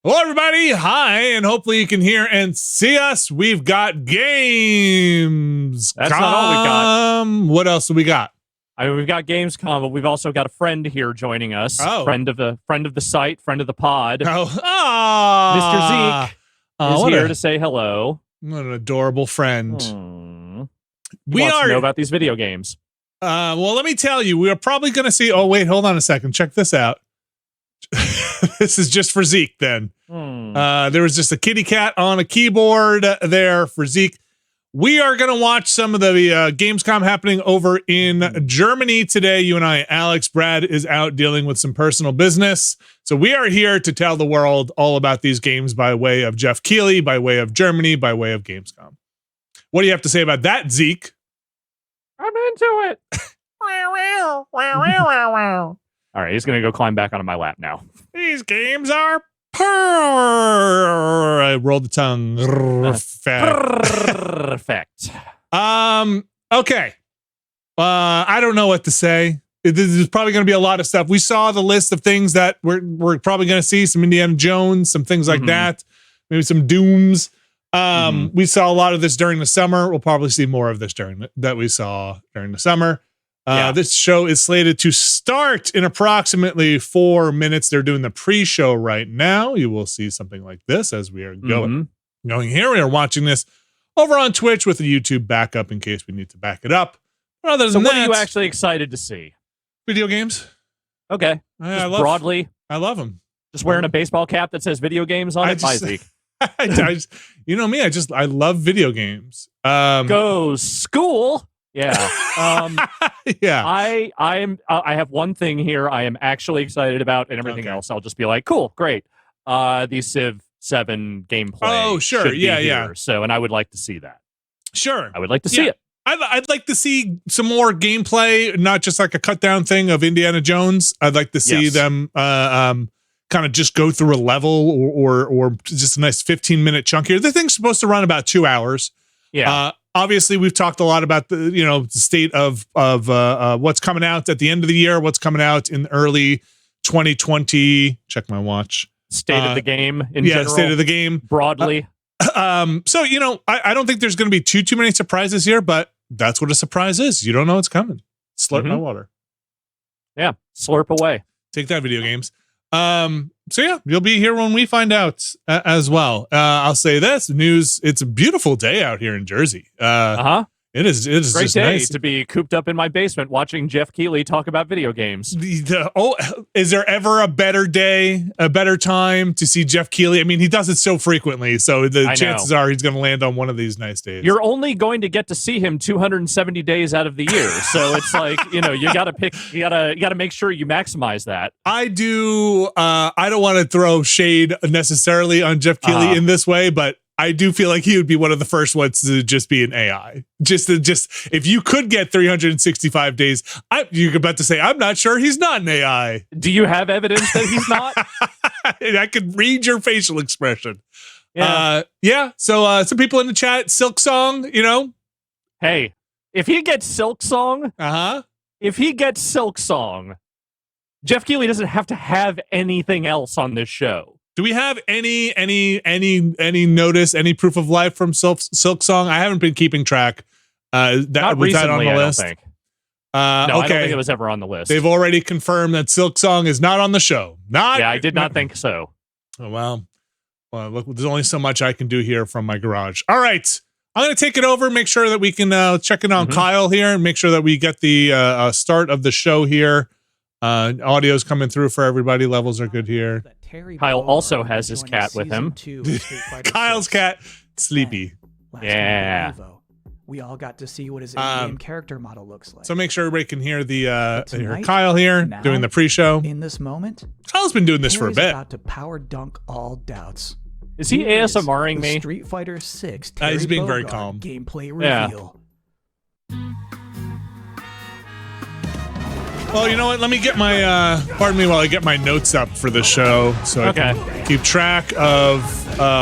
Hello, everybody. Hi, and hopefully you can hear and see us. We've got games. That's not all we got. What else do we got? I mean, we've got Gamescom, but we've also got a friend here joining us. Oh. Friend of the site, friend of the pod. Oh, Mr. Zeke is here to say hello. What an adorable friend. We wants to know about these video games. Well, let me tell you, we are probably going to see. Oh, wait, hold on a second. Check this out. This is just for Zeke then. There was just a kitty cat on a keyboard there for Zeke. We are going to watch some of the Gamescom happening over in Germany today. You and I, Alex. Brad is out dealing with some personal business. So we are here to tell the world all about these games by way of Jeff Keighley, by way of Germany, by way of Gamescom. What do you have to say about that, Zeke? I'm into it. All right, he's going to go climb back onto my lap now. These games are I rolled the tongue. Perfect. Okay. I don't know what to say. There's probably going to be a lot of stuff. We saw the list of things that we're probably going to see. Some Indiana Jones, some things like that. Maybe some Dooms. We saw a lot of this during the summer. We'll probably see more of this that we saw during the summer. This show is slated to start in approximately 4 minutes. They're doing the pre-show right now. You will see something like this as we are going here. We are watching this over on Twitch with a YouTube backup in case we need to back it up. But other than what that, are you actually excited to see? Video games. Okay. Broadly. I love them. Just wearing a baseball cap that says video games on it. Bye, Zeke. You know me. I love video games. Go school. Yeah. Yeah. I have one thing here I am actually excited about, and everything else I'll just be like, cool, great. The Civ 7 gameplay. Oh, sure. Yeah. So, and I would like to see that. Sure. I would like to see it. I'd like to see some more gameplay, not just like a cut down thing of Indiana Jones. I'd like to see them kind of just go through a level or just a nice 15-minute chunk here. The thing's supposed to run about 2 hours. Yeah. Obviously, we've talked a lot about the state of what's coming out at the end of the year, what's coming out in early 2020. Check my watch. State of the game in general. State of the game broadly. So I don't think there's going to be too many surprises here, but that's what a surprise is. You don't know what's coming. Slurp my water. Yeah, slurp away. Take that, video games. So yeah, you'll be here when we find out as well. I'll say this news. It's a beautiful day out here in Jersey. It is great just day nice to be cooped up in my basement watching Jeff Keighley talk about video games. Is there ever a better day, a better time to see Jeff Keighley? I mean, he does it so frequently, so the chances are he's going to land on one of these nice days. You're only going to get to see him 270 days out of the year, so it's like you got to pick. You got to make sure you maximize that. I do. I don't want to throw shade necessarily on Jeff Keighley in this way, but I do feel like he would be one of the first ones to just be an AI. Just if you could get 365 days, you're about to say, I'm not sure he's not an AI. Do you have evidence that he's not? I could read your facial expression. Yeah. So some people in the chat, Silk Song, Hey, if he gets Silk Song, Jeff Keighley doesn't have to have anything else on this show. Do we have any notice, any proof of life from Silk Song? I haven't been keeping track. Not was recently, that on the list? I don't think. No, I don't think it was ever on the list. They've already confirmed that Silk Song is not on the show. I did not think so. Oh, well, look, there's only so much I can do here from my garage. All right. I'm going to take it over, make sure that we can check in on Kyle here and make sure that we get the start of the show here. Audio's coming through for everybody. Levels are good here. Kyle also has his cat with him. Kyle's cat, Sleepy. Yeah. We all got to see what his in-game character model looks like. So make sure everybody can hear hear Kyle here doing the pre-show. In this moment, Kyle's been doing this for a bit. About to power dunk all doubts. Is he ASMRing me? Street Fighter 6. He's being very calm. Gameplay reveal. Well, you know what? Let me get my, pardon me while I get my notes up for the show so I can keep track of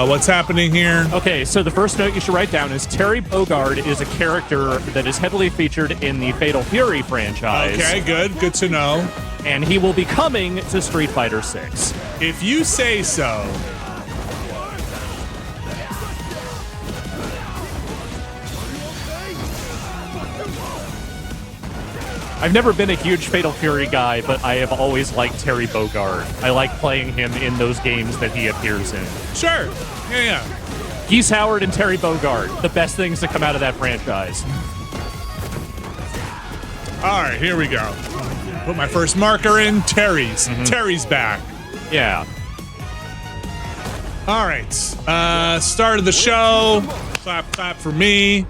what's happening here. Okay, so the first note you should write down is Terry Bogard is a character that is heavily featured in the Fatal Fury franchise. Okay, good to know. And he will be coming to Street Fighter 6. If you say so. I've never been a huge Fatal Fury guy, but I have always liked Terry Bogard. I like playing him in those games that he appears in. Sure. Yeah. Geese Howard and Terry Bogard, the best things to come out of that franchise. All right, here we go. Put my first marker in. Terry's. Terry's back. Yeah. All right. Start of the show. Clap, clap for me.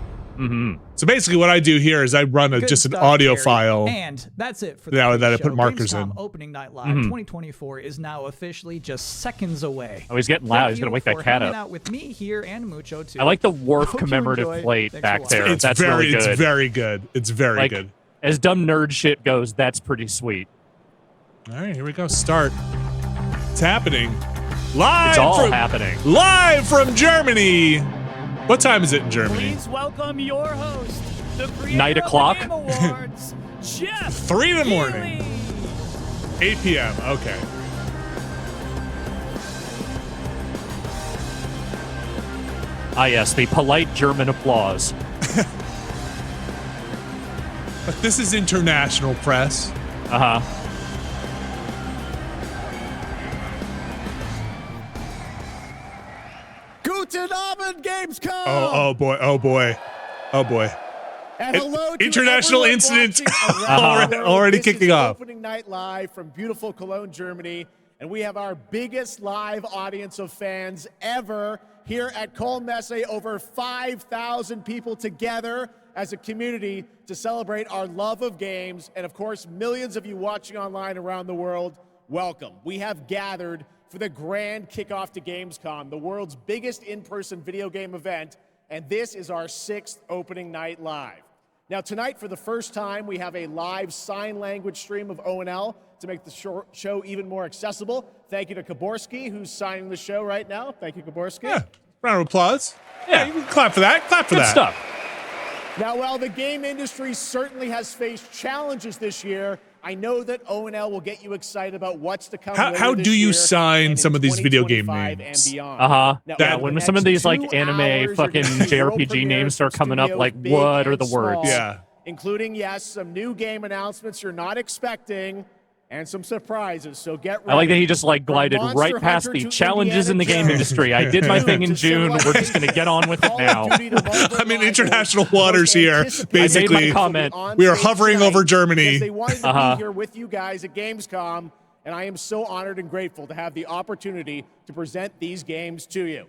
So basically, what I do here is I run just an audio file. And that's it for the that I show. put markers Gamescom in. Opening Night Live 2024 is now officially just seconds away. Oh, he's getting loud. He's gonna wake that cat up. Out with me here and Mucho too. I like the Worf commemorative plate back there. It's that's very, really good. It's very good. It's very good. As dumb nerd shit goes, that's pretty sweet. All right, here we go. Start. It's happening. Live. It's all happening. Live from Germany. What time is it in Germany? Please welcome your host, the creator 9 o'clock. of the Game Awards, Jeff 3 in the morning. Keighley. 8 p.m. Okay. Ah, yes, the polite German applause. But this is international press. Uh-huh. Guten Abend, Gamescom. Oh boy. And hello to International everyone incident watching around the world. already This kicking is off. Opening Night Live from beautiful Cologne, Germany, and we have our biggest live audience of fans ever here at Köln Messe. Over 5,000 people together as a community to celebrate our love of games, and of course, millions of you watching online around the world. Welcome. We have gathered for the grand kickoff to Gamescom, the world's biggest in-person video game event, and this is our 6th Opening Night Live. Now tonight, for the first time, we have a live sign language stream of ONL to make the show even more accessible. Thank you to Kaborski, who's signing the show right now. Thank you, Kaborski. Yeah. Round of applause. Yeah. You can clap for that. Clap for Good that. stuff. Now, while the game industry certainly has faced challenges this year, I know that ONL will get you excited about what's to come. How this do you year sign and some in of these video game 2025 names? and beyond. Uh-huh. Now, Yeah, over when the some of next these like 2 anime hours, fucking you're gonna see world JRPG names premieres start from coming up, studios like big what are and the words? small, Yeah. including, yes, some new game announcements you're not expecting and some surprises, so get ready. I like that he just like From glided Monster right past Hunter the to challenges in the Indiana game Jones. industry. I did my thing in June. We're just going to get on with it Call of now. Duty to multiple I'm in rivals, international the most waters here. anticipated Basically, I made my comment. on we are stage hovering tonight over Germany. because they wanted to be here with you guys at Gamescom, and I am so honored and grateful to have the opportunity to present these games to you.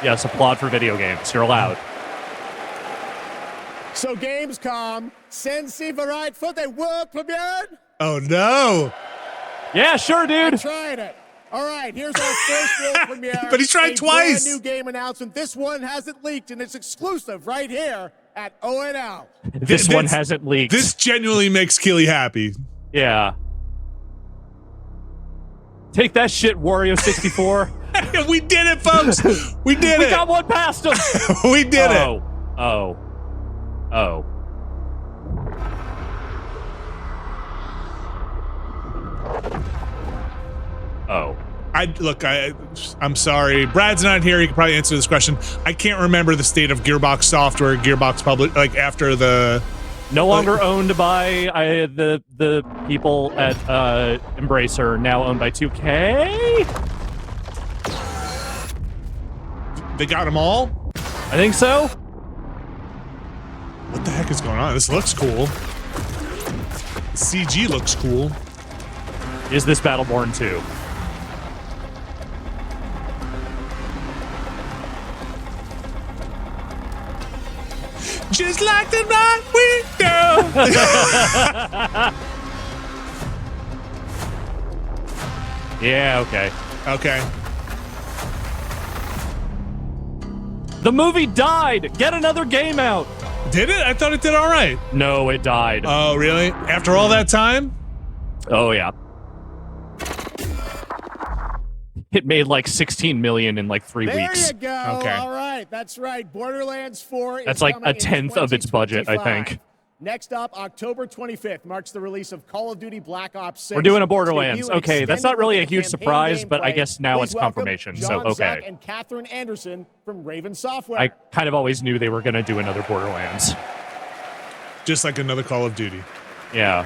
Yes, applaud for video games. You're allowed. So Gamescom, sind Sie bereit for the world premiere? Oh no! Yeah, sure, I'm dude. trying it. All right, here's our first world premiere. But he tried a twice. Brand new game announcement. This one hasn't leaked, and it's exclusive right here at ONL. This one hasn't leaked. This genuinely makes Keely happy. Yeah. Take that shit, Wario64. We did it, folks. We did We it. got one past him. We did it. Oh. I'm sorry. Brad's not here. He could probably answer this question. I can't remember the state of Gearbox Software, Gearbox Public, like after the. No longer owned by the people at Embracer, now owned by 2K? They got them all? I think so. What the heck is going on? This looks cool. CG looks cool. Is this Battleborn 2? Just like the night we go. Yeah, okay. Okay. The movie died! Get another game out! Did it? I thought it did all right. No, it died. Oh, really? After all that time? Oh, yeah. It made like 16 million in like 3 There weeks. you go. Okay. All right, that's right. Borderlands 4 That's is like coming a tenth in of its budget, I 2025. think. Next up, October 25th marks the release of Call of Duty Black Ops 6. We're doing a Its Borderlands. debut and Okay, that's not extended really a campaign huge surprise, but I gameplay. guess now Please it's welcome confirmation, so John okay. Zach and Catherine Anderson from Raven Software. I kind of always knew they were going to do another Borderlands. Just like another Call of Duty. Yeah.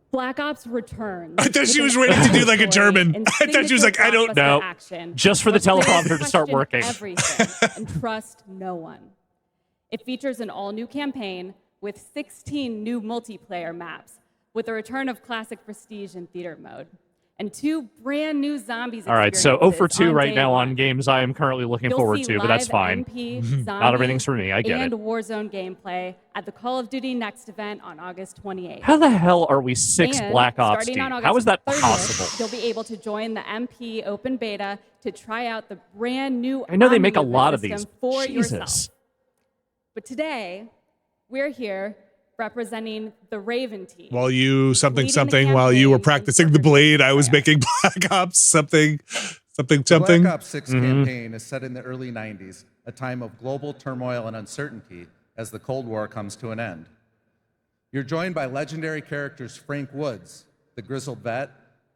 Black Ops returns. I thought she was ready to do like a German. I thought she was like, I don't know. Just for the Players teleprompter to start question working. Everything and trust no one. It features an all-new campaign with 16 new multiplayer maps, with a return of classic prestige and theater mode, and 2 brand new zombies. All right, so 0 for 2 on right day now one. on games I am currently looking You'll forward see to, but that's live fine. MP, Not everything's for me, I get and it. Warzone gameplay at the Call of Duty Next event on August 28th. How the hell are we 6 And Black Ops starting deep? on August How is that 30th, possible? You'll be able to join the MP open beta to try out the brand new I know they army make a movement lot of system these. for Jesus. yourself. But today, we're here representing the Raven team. While you something Leading the something while you were campaign practicing and the blade, I was player. making Black Ops something. Black Ops 6 campaign is set in the early 90s, a time of global turmoil and uncertainty as the Cold War comes to an end. You're joined by legendary characters Frank Woods, the grizzled vet,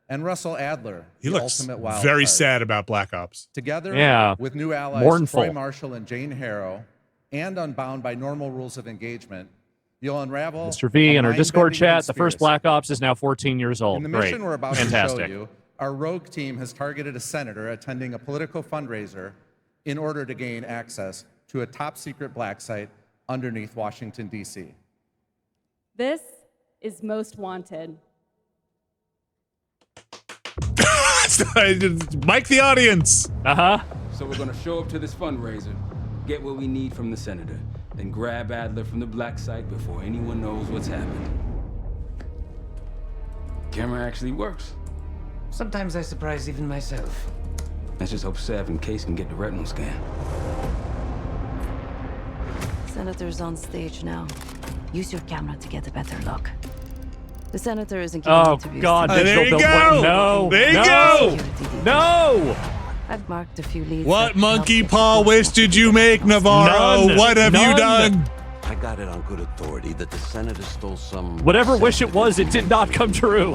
and Russell Adler, He the looks ultimate wild very card. sad about Black Ops. Together Yeah. with new allies Mournful. Troy Marshall and Jane Harrow, and unbound by normal rules of engagement, you'll unravel Mr. V a in our Discord mind-bending chat, the first conspiracy. Black Ops is now 14 years old. In the Great. mission we're about to Fantastic. show you, our rogue team has targeted a senator attending a political fundraiser in order to gain access to a top secret black site underneath Washington, D.C. This is Most Wanted. Mike the audience. Uh-huh. So we're gonna show up to this fundraiser, get what we need from the senator, then grab Adler from the black site before anyone knows what's happened. Camera actually works. Sometimes I surprise even myself. Let's just hope Sev and Case can get the retinal scan. Senator's on stage now. Use your camera to get a better look. The senator isn't giving Oh, interviews. God. There Digital you Bill go. Clinton. No. There you no. go. No. I've marked a few leads. What that can help monkey get paw you wish closer did to you the make, Black Ops. Navarro? None. What have you None. done? I got it on good authority that the senator stole some... Whatever wish it was, it did not come true.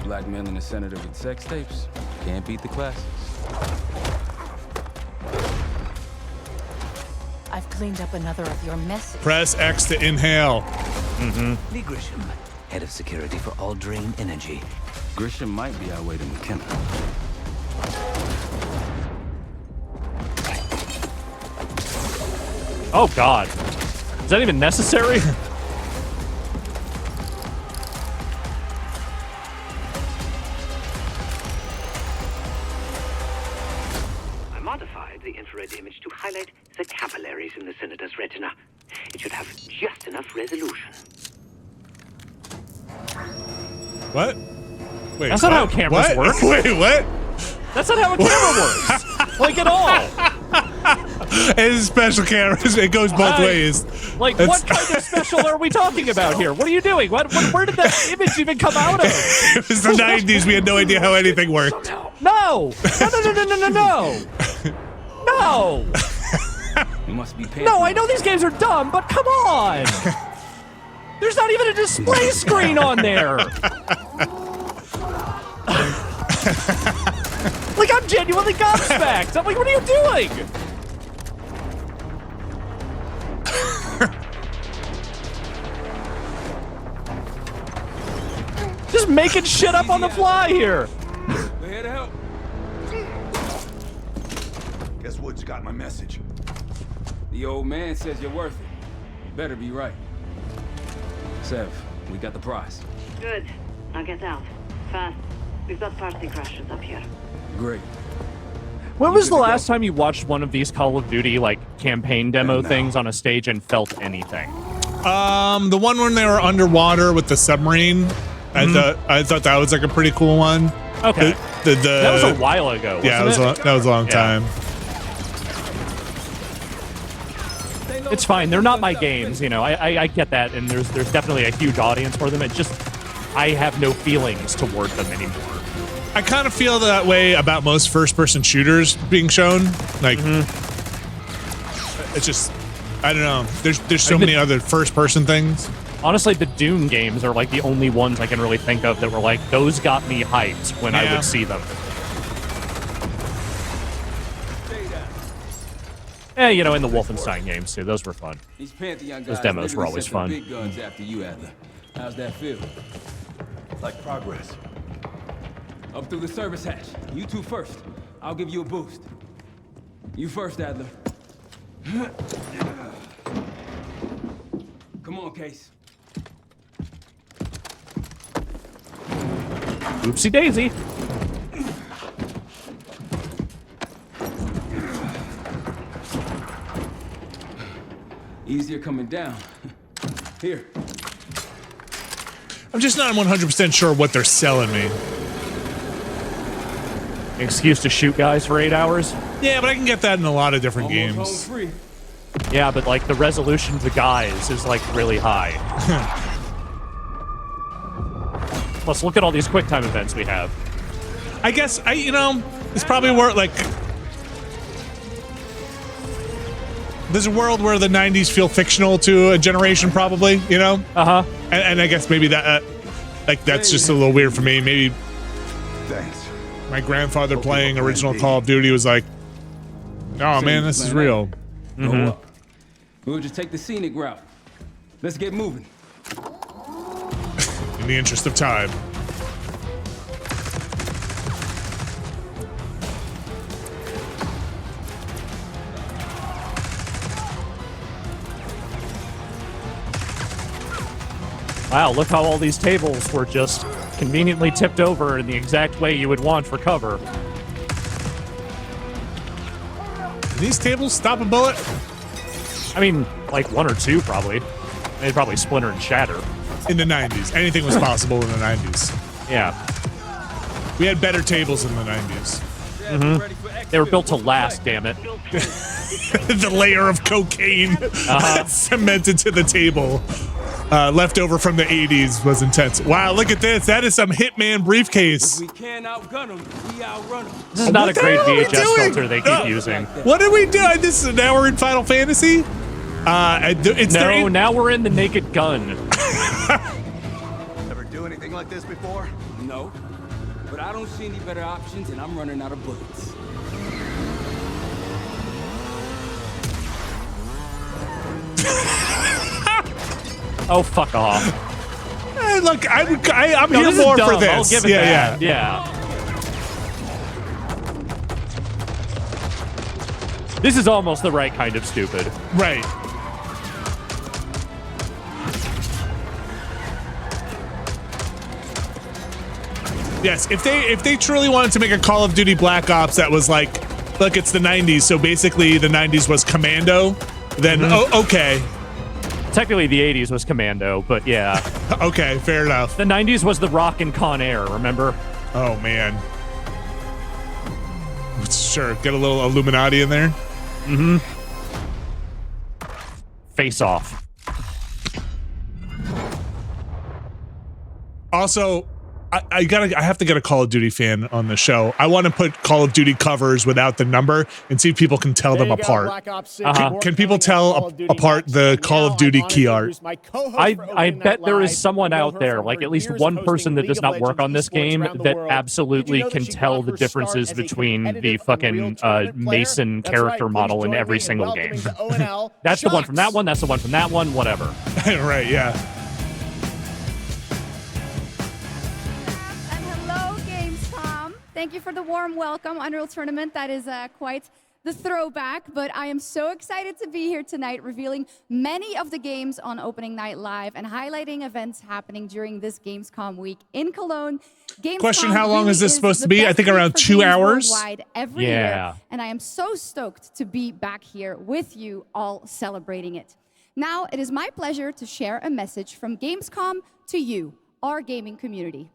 Blackmailing a senator with sex tapes. Can't beat the classics. I've cleaned up another of your messes. Press X to inhale. Lee Grisham, head of security for All Drain Energy. Grisham might be our way to McKenna. Oh, God. Is that even necessary? I modified the infrared image to highlight the capillaries in the senator's retina. It should have just enough resolution. What? Wait, That's not how cameras work. Wait, what? That's not how a camera works. Like, at all. It's special cameras. It goes both ways. Like, what kind of special are we talking about here? What are you doing? Where did that image even come out of? It was the 90s. We had no idea how anything worked. No! No! No! You must be paying. No, I know these games are dumb, but come on! There's not even a display screen on there! Like, I'm genuinely gobsmacked! I'm like, what are you doing? Just making shit up on the fly here! We're here to help. Guess Woods got my message. The old man says you're worth it. You better be right. Sev, we got the prize. Good. Now get out. Fast. We've got party crashers up here. Great. When was the last time you watched one of these Call of Duty, like, campaign demo things on a stage and felt anything? The one when they were underwater with the submarine. I thought that was like a pretty cool one. Okay. That was a while ago, Yeah, wasn't that was a long time. It's fine. They're not my games, you know. I get that, and there's definitely a huge audience for them. It just, I have no feelings toward them anymore. I kind of feel that way about most first-person shooters being shown. Like, it's just, I don't know. There's so many other first-person things. Honestly, the Dune games are like the only ones I can really think of that were like, those got me hyped when I would see them. Yeah, you know, in the Wolfenstein games too. Those were fun. These Pantheon guys Those demos were always fun. Big guns after you, Adler. How's that feel? Like progress. Up through the service hatch. You two first. I'll give you a boost. You first, Adler. Come on, Case. Oopsie daisy. Easier coming down. Here. I'm just not 100% sure what they're selling me. Excuse to shoot guys for 8 hours? Yeah, but I can get that in a lot of different games. Home free. Yeah, but like the resolution of the guys is like really high. Plus, look at all these quick time events we have. I guess you know, it's probably where like there's a world where the 90s feel fictional to a generation, probably, you know? And I guess maybe that like that's just a little weird for me. Maybe Thanks. my grandfather playing original Call of Duty was like, oh man, this is real. We'll just take the scenic route. Let's get moving. In the interest of time. Wow, look how all these tables were just conveniently tipped over in the exact way you would want for cover. Can these tables stop a bullet? I mean, like one or two probably. They'd probably splinter and shatter. In the 90s. Anything was possible in the 90s. Yeah. We had better tables in the 90s. They were built to last, damn it. The layer of cocaine that's cemented to the table. Left over from the 80s was intense. Wow, look at this. That is some Hitman briefcase. We can't outgun them. We outrun them. This is not a great VHS filter they keep using. What did we do? This is now we're in Final Fantasy. Now we're in the Naked Gun. Ever do anything like this before? No, but I don't see any better options, and I'm running out of bullets. Oh, fuck off. Hey, look, I'm No, here this is more for dumb. this. I'll give it that. Yeah. This is almost the right kind of stupid. Right. Yes, if they truly wanted to make a Call of Duty Black Ops that was like, look, it's the 90s, so basically the 90s was Commando, then okay. Technically, the 80s was Commando, but yeah. Okay, fair enough. The 90s was The Rock and Con Air, remember? Oh, man. Sure, get a little Illuminati in there. Face Off. Also, I have to get a Call of Duty fan on the show. I want to put Call of Duty covers without the number and see if people can tell them apart. Can people tell apart the Call of Duty key art? I bet there is someone out there, like at least one person that does not work on this game, that absolutely can tell the differences between the fucking Mason character model in every single game. That's the one from that one, that's the one from that one, whatever. Right, yeah. Thank you for the warm welcome, Unreal Tournament. That is quite the throwback, but I am so excited to be here tonight, revealing many of the games on Opening Night Live and highlighting events happening during this Gamescom week in Cologne. Gamescom Question, how long really is this supposed to be? I think best around week for 2 games hours. worldwide every year, and I am so stoked to be back here with you all celebrating it. Now, it is my pleasure to share a message from Gamescom to you, our gaming community.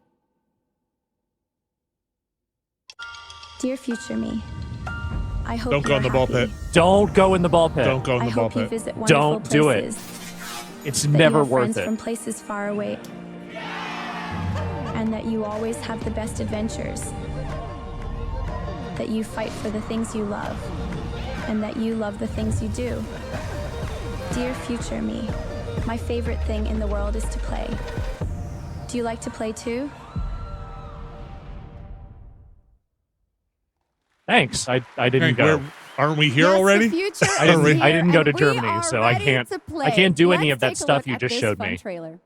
Dear future me, I hope Don't go in the ball pit. Don't go in the ball pit. Don't go in the ball pit. Don't do it. It's never worth it. From places far away, and that you always have the best adventures. That you fight for the things you love, and that you love the things you do. Dear future me, my favorite thing in the world is to play. Do you like to play too? Thanks. I didn't go. Aren't we here Yes, already? the future I is didn't, here, I didn't go to and we Germany, are so I ready can't. to play. I can't do any Let's of that take a stuff look you at just this showed fun me. Trailer.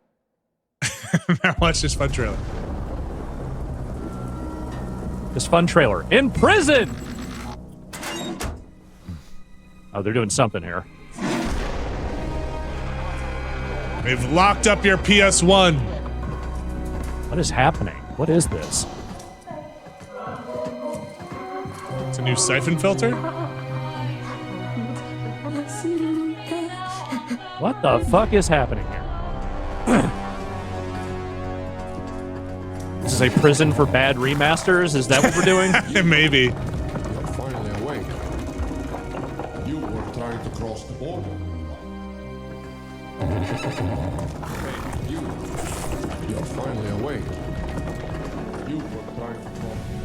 Watch this fun trailer. This fun trailer. In prison! Oh, they're doing something here. They've locked up your PS1. What is happening? What is this? It's a new siphon filter? What the fuck is happening here? This is a prison for bad remasters? Is that what we're doing? Maybe. You're finally awake. You were trying to cross the border. You're finally awake. You were trying to cross the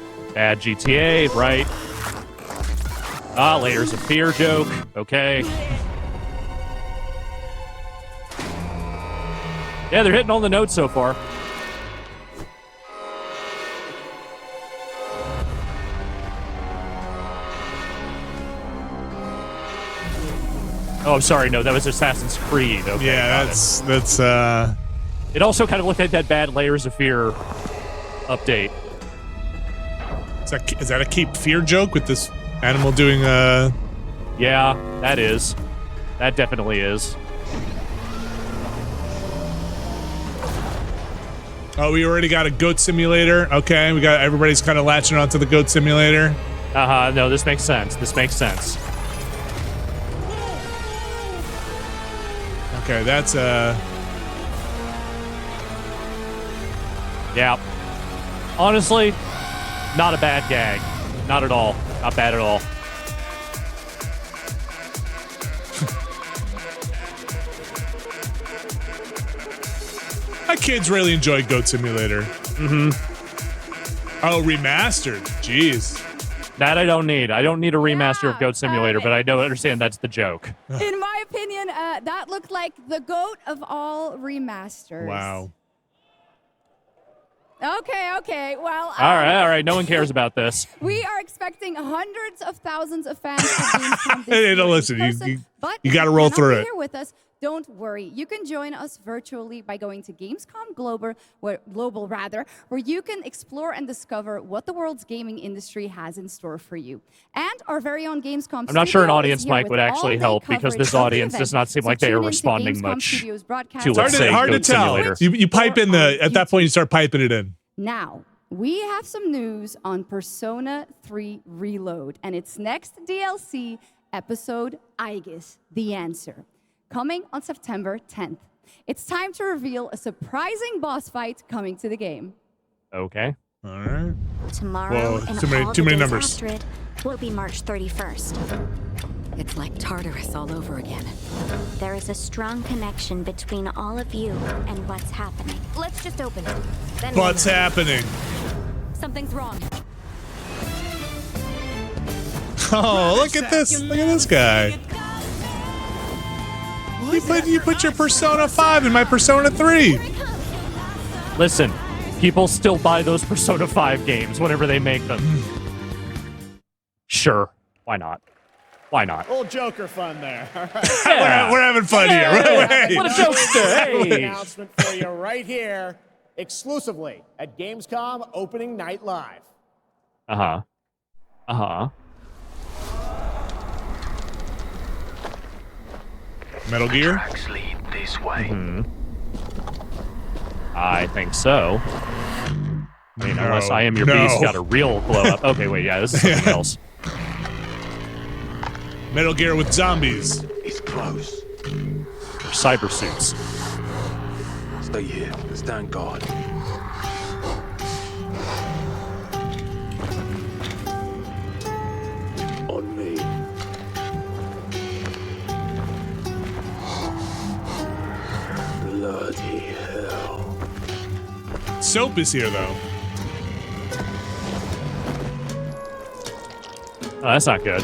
border. Bad GTA, right? Ah, layers of fear joke. Okay. Yeah, they're hitting all the notes so far. Oh, I'm sorry. No, that was Assassin's Creed. Okay, yeah, that's. It also kind of looked like that bad Layers of Fear update. Is that a Cape Fear joke with this animal doing Yeah, that is. That definitely is. Oh, we already got a goat simulator. Okay, we got everybody's kind of latching onto the goat simulator. No, this makes sense. This makes sense. Okay, that's Yeah. Honestly, not a bad gag. Not at all. Not bad at all. My kids really enjoy Goat Simulator. Mm-hmm. Oh, remastered. Jeez. That I don't need. I don't need a remaster of Goat Simulator, but I don't understand that's the joke. In my opinion, that looked like the GOAT of all remasters. Wow. Okay. Well, All right. No one cares about this. we are expecting hundreds of thousands of fans of Gamescom this Hey, year no, listen, in person, but you got to if roll cannot through be it. Here with us. Don't worry. You can join us virtually by going to Gamescom Global, where you can explore and discover what the world's gaming industry has in store for you. And our very own Gamescom I'm not sure an studio audience is here mic with would actually all-day help because coverage this of the audience event. does not seem So like they tune are into responding Gamescom much Studios broadcast to, let's say, hard to Goat tell. Simulator. You pipe in at that point you start piping it in. Now, we have some news on Persona 3 Reload and its next DLC episode, Aigis, The Answer, coming on September 10th. It's time to reveal a surprising boss fight coming to the game. Okay. All right. Tomorrow, Whoa, and too many all the days numbers. after it will be March 31st. It's like Tartarus all over again. There is a strong connection between all of you and what's happening. Let's just open it. Then What's happening? Something's wrong. Oh, look at this. Look at this guy. You put your Persona 5 in my Persona 3. Listen, people still buy those Persona 5 games whenever they make them. Sure. Why not? Why not? Little Joker fun there. All right. Yeah. We're having fun here. Yeah. What a jokester. Hey. Announcement for you right here, exclusively at Gamescom Opening Night Live. Metal Gear? Tracks lead this way. I think so. I mean, unless I Am Your Beast got a real glow up. Okay, wait, yeah, this is something else. Metal Gear with zombies. It's close. Or cyber suits. Stay here. Stand guard. On me. Bloody hell. Soap is here, though. Oh, that's not good.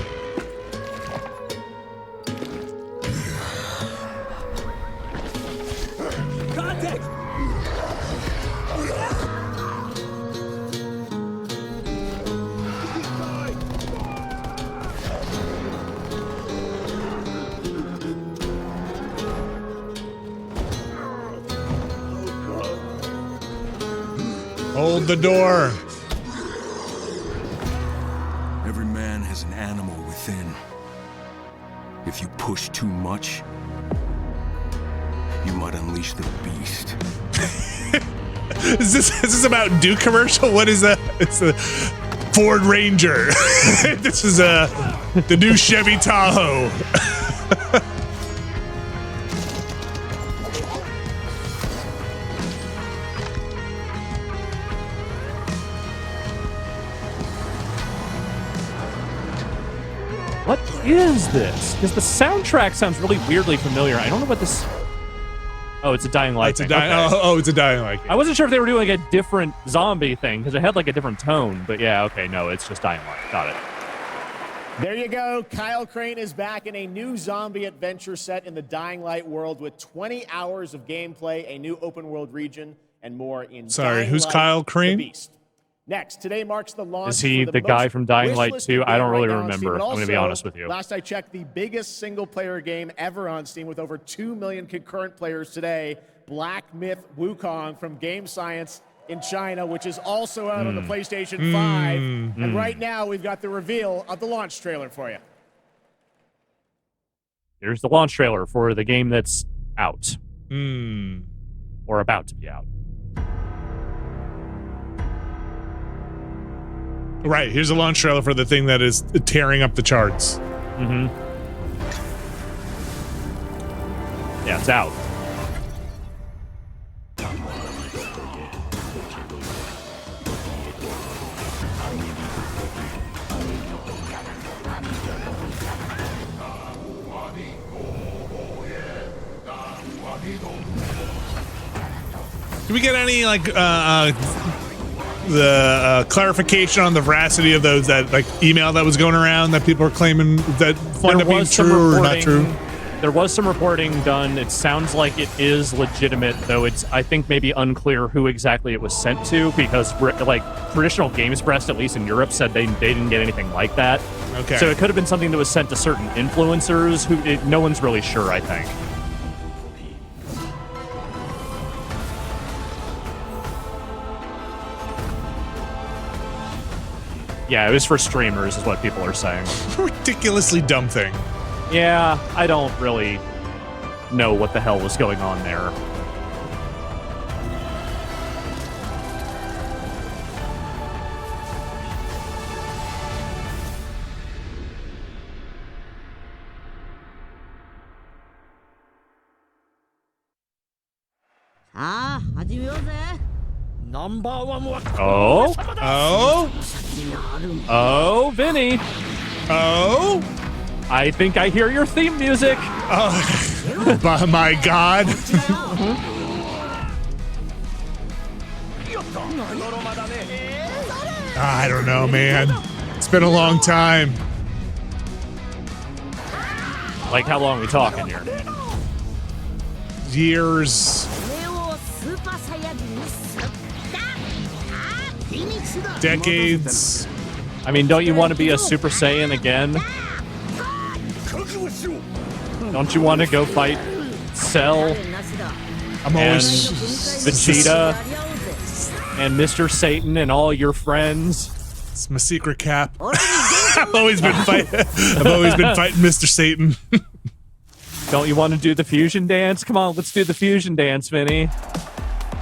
Hold the door. Every man has an animal within. If you push too much, you might unleash the beast. Is this about Duke commercial? What is that? It's a Ford Ranger. This is the new Chevy Tahoe. What is this? Because the soundtrack sounds really weirdly familiar. I don't know what this... Oh, it's a Dying Light thing. It's a Dying Light. I wasn't sure if they were doing a different zombie thing, because it had like a different tone. But yeah, okay, no, it's just Dying Light. Got it. There you go. Kyle Crane is back in a new zombie adventure set in the Dying Light world with 20 hours of gameplay, a new open world region, and more in Sorry, Dying who's Light, Kyle The Crane? Beast. Next, today marks the launch. Is he for the guy from Dying Light 2? I don't really remember. Steam, I'm going to be honest with you. Last I checked, the biggest single-player game ever on Steam with over 2 million concurrent players today, Black Myth Wukong from Game Science in China, which is also out on the PlayStation 5. And right now, we've got the reveal of the launch trailer for you. Here's the launch trailer for the game that's out. Or about to be out. Right, here's a launch trailer for the thing that is tearing up the charts. Yeah, it's out. Do we get any like the clarification on the veracity of those that like email that was going around that people are claiming that wound up being true or not true? There was some reporting done. It sounds like it is legitimate, though it's, I think, maybe unclear who exactly it was sent to, because like traditional Games Press, at least in Europe, said they didn't get anything like that. Okay. So it could have been something that was sent to certain influencers who no one's really sure, I think. Yeah, it was for streamers, is what people are saying. Ridiculously dumb thing. Yeah, I don't really know what the hell was going on there. Oh? Oh? Oh, Vinny. Oh? I think I hear your theme music. Oh, my God. I don't know, man. It's been a long time. Like, how long are we talking here? Years. Decades. I mean, don't you want to be a Super Saiyan again? Don't you want to go fight Cell? I'm always Vegeta and Mr. Satan and all your friends. It's my secret cap. I've always been fighting Mr. Satan. Don't you want to do the fusion dance? Come on, let's do the fusion dance, Vinny.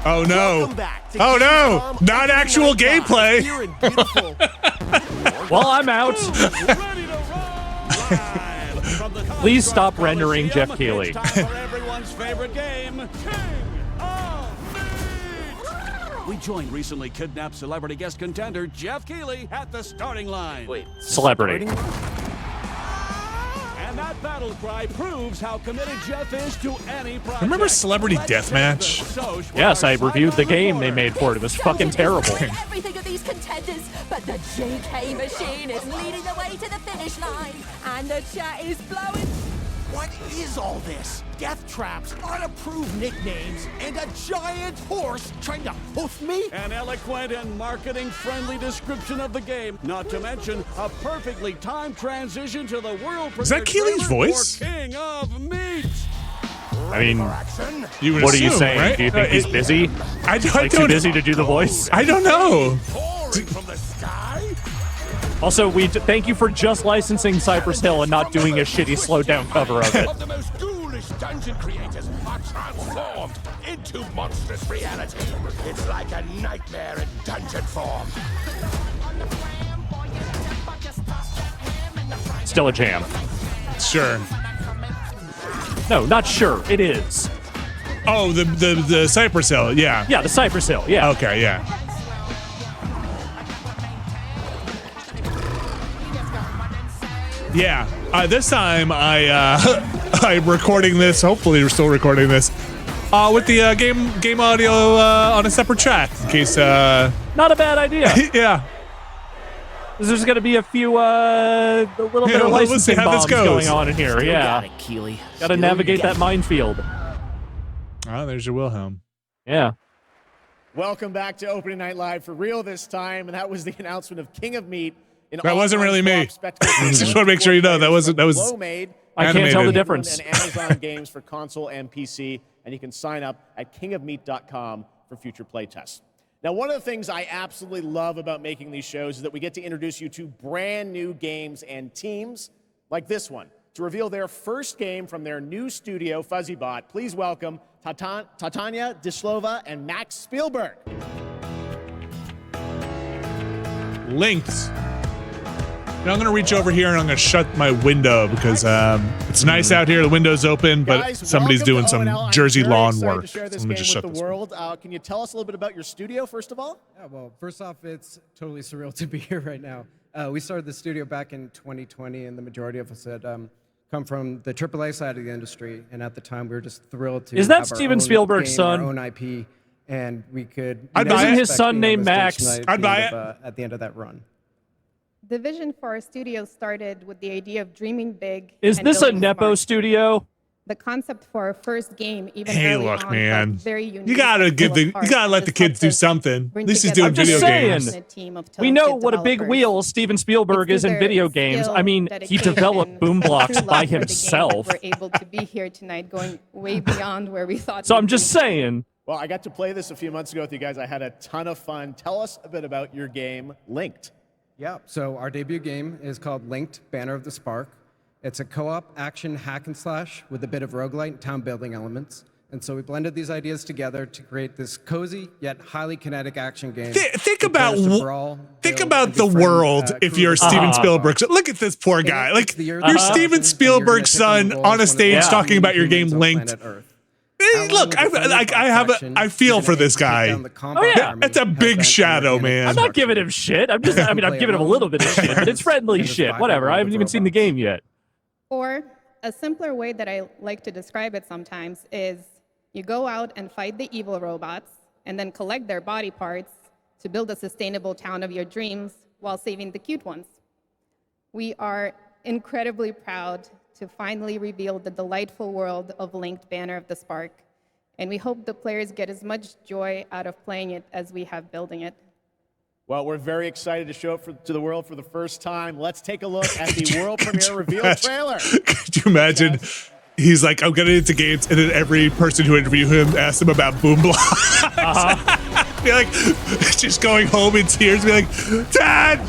Oh no! Oh no! Not actual gameplay. Well, I'm out. Please stop rendering Jeff Keighley. Everyone's favorite game, we joined recently kidnapped celebrity guest contender Jeff Keighley at the starting line. Wait, celebrity. And that battle cry proves how committed Jeff is to any project. Remember Celebrity Deathmatch? Yes, I reviewed the game they made for it. It was fucking terrible. Everything of these contenders, but the GK machine is leading the way to the finish line, and the chat is blowing. What is all this? Death traps, unapproved nicknames, and a giant horse trying to hoof me? An eloquent and marketing-friendly description of the game, not to mention a perfectly timed transition to the world. Is that Keighley's voice? King of Meat. I mean, you would what are you assume, saying? right? Do you think he's busy? I don't, Like, too busy to do the voice? I don't know. Also, thank you for just licensing Cypress Hill and not doing a shitty slowed down cover of it. The most ghoulish dungeon creators are transformed into monstrous reality. It's like a nightmare in dungeon form. Still a jam. Sure. No, not sure. It is. Oh, the Cypress Hill, yeah. Yeah, the Cypress Hill, yeah. Okay, yeah. Yeah. This time I'm recording this. Hopefully, we're still recording this with the game audio on a separate track in case. Not a bad idea. Yeah. There's going to be a few, a little bit of licensing bombs going on in here. Still Yeah. got it, Keely. Got to Still navigate got that minefield. Oh, there's your Wilhelm. Yeah. Welcome back to Opening Night Live for real this time, and that was the announcement of King of Meat. That wasn't really me. Just want to make sure you know that was Made. I can't tell the difference. And Amazon games for console and PC, and you can sign up at kingofmeat.com for future playtests. Now, one of the things I absolutely love about making these shows is that we get to introduce you to brand new games and teams like this one. To reveal their first game from their new studio, FuzzyBot, please welcome Tatania Dislova and Max Spielberg. Linked. Now I'm going to reach over here and I'm going to shut my window because it's nice out here. The window's open, but Guys, somebody's doing some I'm Jersey very lawn excited work. to share So this let me game just shut with this. the world. Can you tell us a little bit about your studio, first of all? Yeah, well, first off, it's totally surreal to be here right now. We started the studio back in 2020, and the majority of us had come from the AAA side of the industry, and at the time, we were just thrilled to Is that have our Steven own Spielberg's game, son? Our own IP, and we could... Isn't his son named Max? I'd buy it. At the end of that run. The vision for our studio started with the idea of dreaming big. Is and this a building Nepo smart. studio? The concept for our first game, even Hey, early look, on, man. felt very unique You gotta and give full the of you heart. gotta let the This kids helped do us something. At bring least he's together doing I'm just video saying. games. a team of We know talented what a big developers. wheel Steven Spielberg is in It's video their games. skill, I mean, he dedication, developed boom and blocks true love by for the game himself. that we're able to be here tonight, going way beyond where we thought. So we'd I'm just be. saying. Well, I got to play this a few months ago with you guys. I had a ton of fun. Tell us a bit about your game, Linked. Yeah, so our debut game is called Linked, Banner of the Spark. It's a co-op action hack and slash with a bit of roguelite and town building elements. And so we blended these ideas together to create this cozy yet highly kinetic action game. Think about the the world if you're Steven Spielberg. Look at this poor guy. Like you're Steven Spielberg's son on a stage talking about your game Linked. Look, I feel for this guy. Oh yeah, it's a big shadow, man. I'm not giving him shit. I'm giving him a little bit of shit, but it's friendly shit. Whatever. I haven't even seen the game yet. Or a simpler way that I like to describe it sometimes is you go out and fight the evil robots and then collect their body parts to build a sustainable town of your dreams while saving the cute ones. We are incredibly proud to finally reveal the delightful world of Linked Banner of the Spark, and we hope the players get as much joy out of playing it as we have building it. Well, we're very excited to show it to the world for the first time. Let's take a look at the world premiere reveal trailer. Could you imagine? He's like, I'm getting into games, and then every person who interviewed him asked him about boom blocks. Be like, just going home in tears, be like, Dad!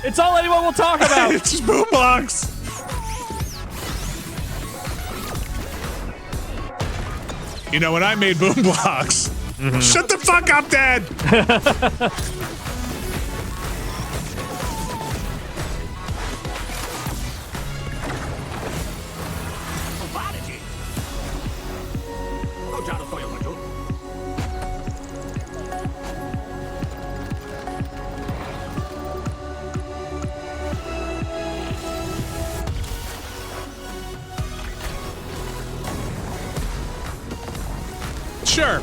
It's all anyone will talk about. It's just boom blocks. You know, when I made boom blocks, shut the fuck up, Dad! Sure.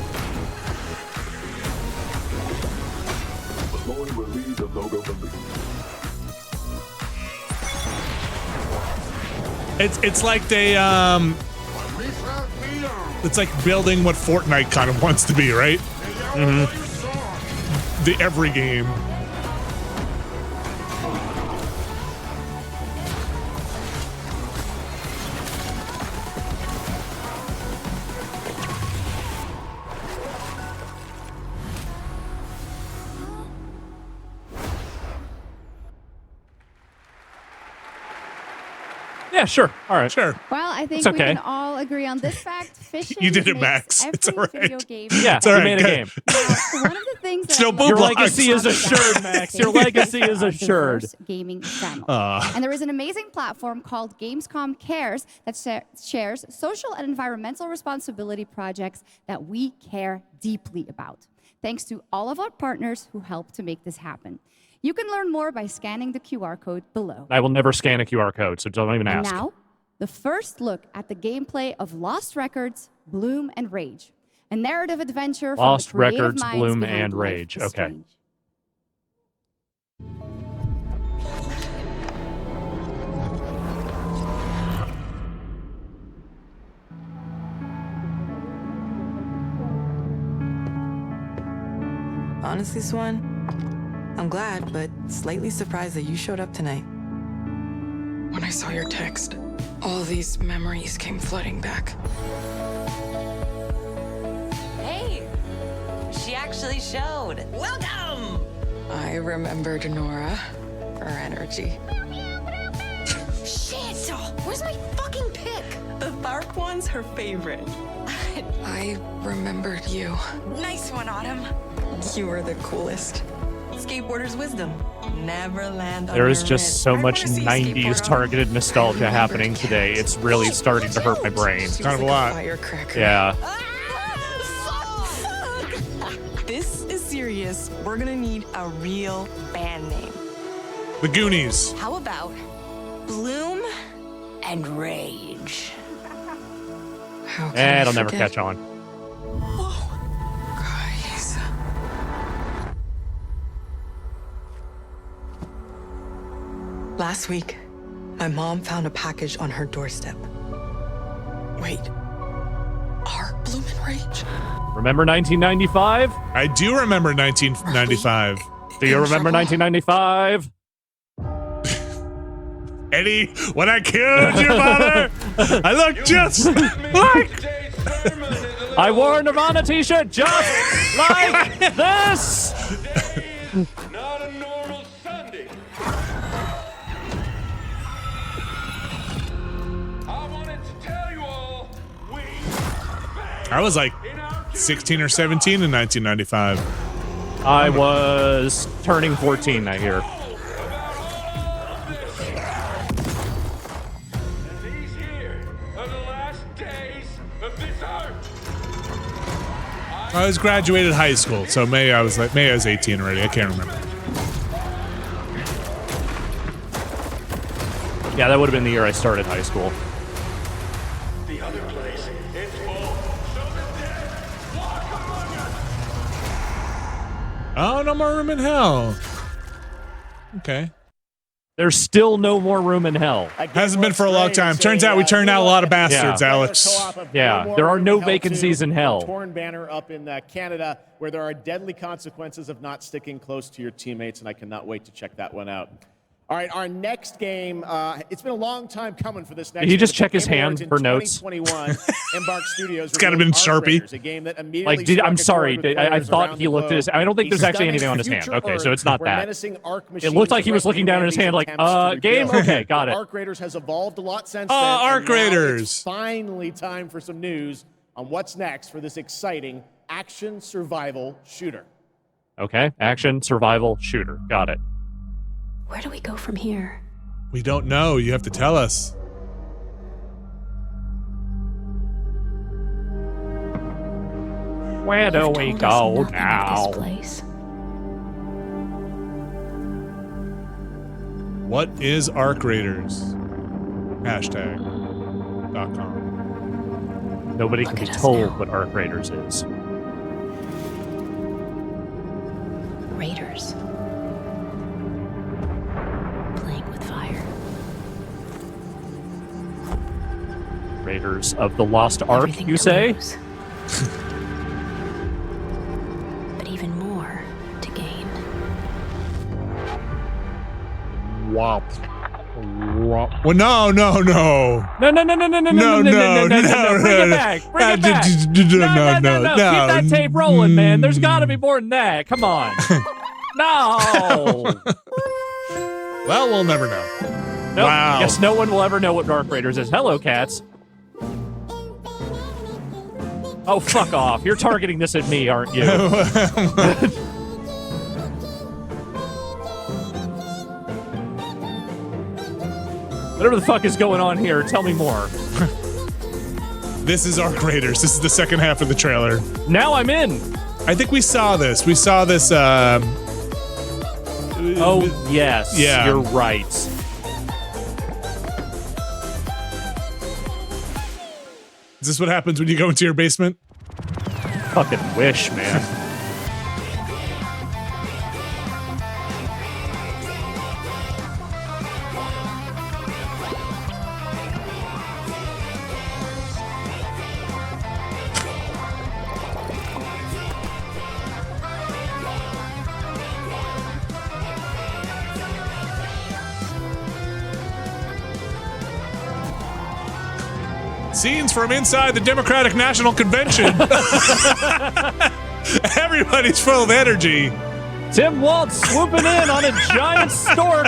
It's like they it's like building what Fortnite kind of wants to be, right? The every game. Yeah, sure. All right. Sure. Well, I think It's okay. we can all agree on this fact. Fishing You did it, makes Max. It's every all right. video game Yeah, It's all we right. made a Good. game. one of the things that No I love boo Your blocks. legacy is assured, Max. Your legacy is a assured. diverse gaming channel. Aw. And there is an amazing platform called Gamescom Cares that shares social and environmental responsibility projects that we care deeply about. Thanks to all of our partners who help to make this happen. You can learn more by scanning the QR code below. I will never scan a QR code, so don't even And ask. now, the first look at the gameplay of Lost Records, Bloom and Rage, a narrative adventure from Lost the creative Records, minds Bloom, behind and Life Rage. is Okay. Strange. Honestly, Swan, I'm glad, but slightly surprised that you showed up tonight. When I saw your text, all these memories came flooding back. Hey, she actually showed. Welcome! I remembered Nora, her energy. Shit! Where's my fucking pick? The bark one's her favorite. I remembered you. Nice one, Autumn. You were the coolest. Skateboarder's wisdom. Never land on There is your just wrist. so much I wanna see 90s skateboard targeted nostalgia happening today. It's really starting to hurt my brain. She was like a firecracker. Yeah. This is serious. We're gonna need a real band name. The Goonies. How about Bloom and Rage? How can I It'll never forget? catch on. Guys. Last week, my mom found a package on her doorstep. Wait, are Bloom and Rage? Remember 1995? I do remember 1995. Do you remember 1995? Eddie, when I killed your mother, I looked just like. I wore a Nirvana t-shirt just like this! Not a normal Sunday. I wanted to tell you all, I was like 16 or 17 in 1995. I was turning 14, I hear. I was graduated high school, so May I was 18 already. I can't remember. Yeah, that would have been the year I started high school. the other place, it's full. Oh, no more room in hell. Okay. There's still no more room in hell. Hasn't been for a long time. Turns out we turned out a lot of bastards, Alex. Yeah, there are no vacancies in hell. Torn banner up in Canada, where there are deadly consequences of not sticking close to your teammates, and I cannot wait to check that one out. All right, our next game. It's been a long time coming for this next. Did he just game. check his Game hand Awards in for notes? 2021, Embark Studios. It's gotta been Sharpie. Raiders, a game that immediately Like, struck I'm a sorry. chord with I players thought around he the looked at his. globe. I don't think there's A actually anything stunning on his hand. future Okay, so Earth it's not where that. menacing Ark It machines looked like he was threaten looking down at his hand like, humanity's attempts to game? rebuild. Okay, got it. Ark Raiders has evolved a lot since Oh, then. and Ark now Raiders. It's finally time for some news on what's next for this exciting action survival shooter. Okay, action, survival, shooter. Got it. Where do we go from here? We don't know. You have to tell us. Where do we go Nothing of now? this place. What is Ark Raiders? #.com. Nobody can be told what Ark Raiders is. Raiders. Playing with fire. Raiders of the Lost Ark, you say? But even more to gain. Wop. Wop. Well, no. No. Bring it back. Bring it back. No. Keep that tape rolling, man. There's got to be more than that. Come on. No. Well, we'll never know. Nope. Wow. Guess no one will ever know what Dark Raiders is. Hello, cats. Oh, fuck off. You're targeting this at me, aren't you? Whatever the fuck is going on here, tell me more. This is Arc Raiders. This is the second half of the trailer. Now I'm in. I think we saw this. We saw this. Oh, yes. Yeah. You're right. Is this what happens when you go into your basement? Fucking wish, man. Scenes from inside the Democratic National Convention. Everybody's full of energy. Tim Waltz swooping in on a giant stork.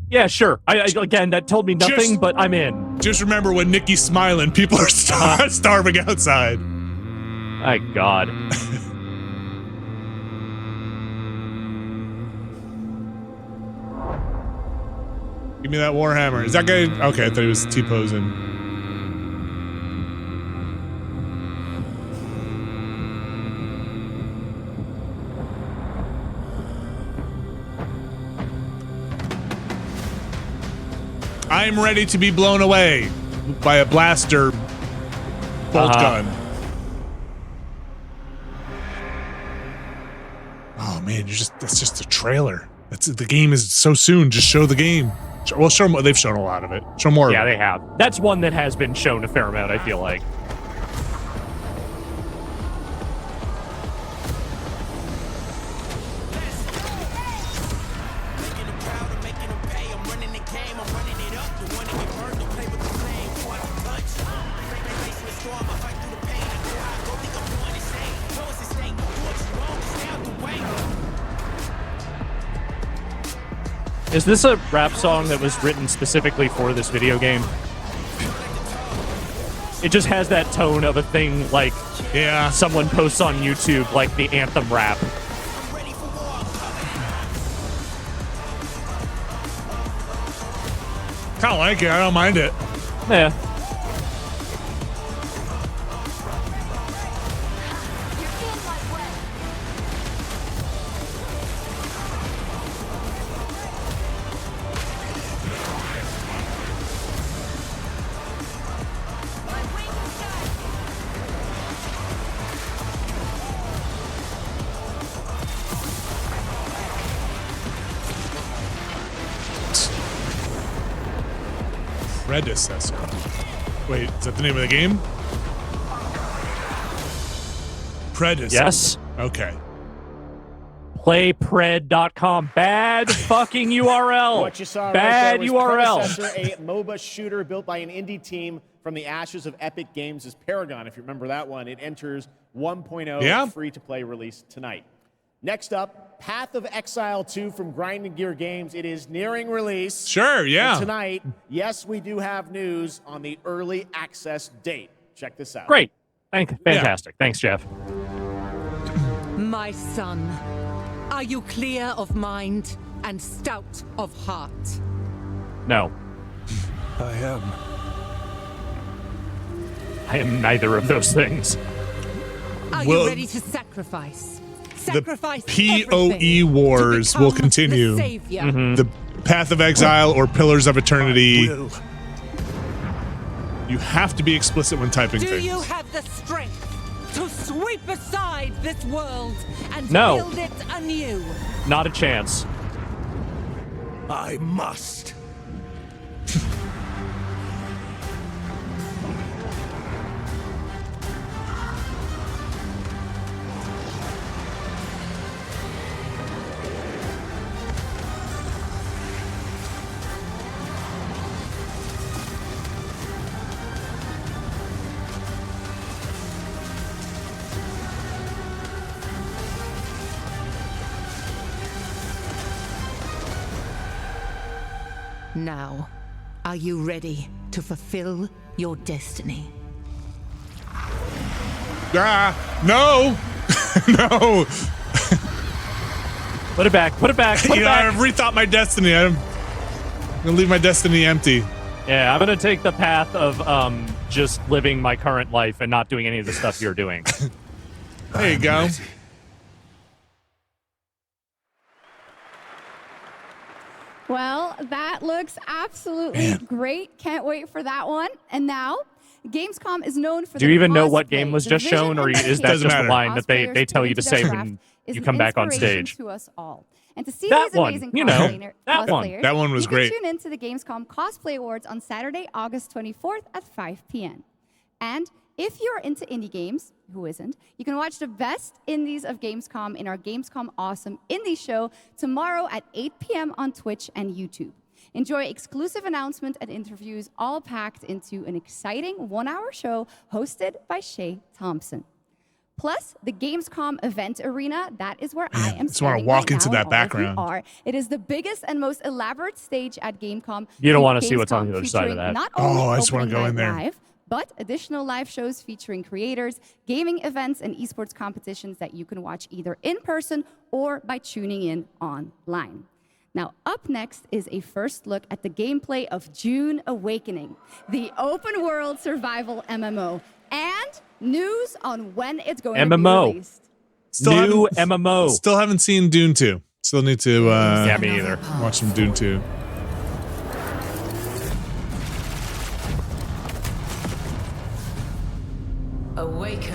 Yeah, sure. I again, that told me nothing, but I'm in. Just remember when Nikki's smiling, people are starving outside. My God. Give me that Warhammer. Is that guy? Okay, I thought he was T-posing. I'm ready to be blown away by a blaster bolt gun. Oh man, that's just a trailer. The game is so soon. Just show the game. Well, show them. They've shown a lot of it. Show more. Yeah, of it. they have. That's one that has been shown a fair amount, I feel like. Is this a rap song that was written specifically for this video game? It just has that tone of a thing like someone posts on YouTube, like the anthem rap. Kind of like it. I don't mind it. Yeah. Predecessor. Wait, is that the name of the game? Predecessor. Yes. Okay. Playpred.com. Bad fucking URL. What you saw Bad right there was URL. Predecessor, a MOBA shooter built by an indie team from the ashes of Epic Games' Paragon. If you remember that one, it enters 1.0 free-to-play release tonight. Next up, Path of Exile 2 from Grinding Gear Games. It is nearing release. Sure, yeah. And tonight, yes, we do have news on the early access date. Check this out. Great. Fantastic. Thanks, Jeff. My son, are you clear of mind and stout of heart? No. I am. I am neither of those things. Are you ready to sacrifice? The PoE wars will continue. The Path of Exile or Pillars of Eternity. You have to be explicit when typing Do things. you have the strength to sweep aside this world and No. build it anew? Not a chance. I must. Now, are you ready to fulfill your destiny? No. No. Put it back. Put it back. Put it back. I've rethought my destiny. I'm gonna leave my destiny empty. Yeah, I'm gonna take the path of just living my current life and not doing any of the stuff you're doing. There you go. Well, that looks absolutely great. Can't wait for that one. And now, Gamescom is known for. Do you even know what cosplay, game was the just vision shown, or and is that just dedication the line that they cosplayers tell you bring to their say craft when is you an come back on inspiration stage? To us all. And to see That these one, amazing you know, cosplayers, That one was you great. can tune into the Gamescom Cosplay Awards on Saturday, August 24th at 5 p.m. And if you're into indie games, who isn't, you can watch the best indies of Gamescom in our Gamescom Awesome Indie Show tomorrow at 8 p.m. on Twitch and YouTube. Enjoy exclusive announcements and interviews, all packed into an exciting one-hour show hosted by Shay Thompson. Plus, the Gamescom event arena, that is where I am just wanna standing walk right into now, that and all of you background. are. It is the biggest and most elaborate stage at Gamescom. You don't want to see what's on the other side of featuring that. Not only I just want to Opening go in Night there. Live, but additional live shows featuring creators, gaming events, and esports competitions that you can watch either in person or by tuning in online. Now, up next is a first look at the gameplay of Dune Awakening, the open world survival MMO, and news on when it's going to be released. New MMO. Still haven't seen Dune 2. Still need to yeah, me either. Watch some Dune 2. Awaken.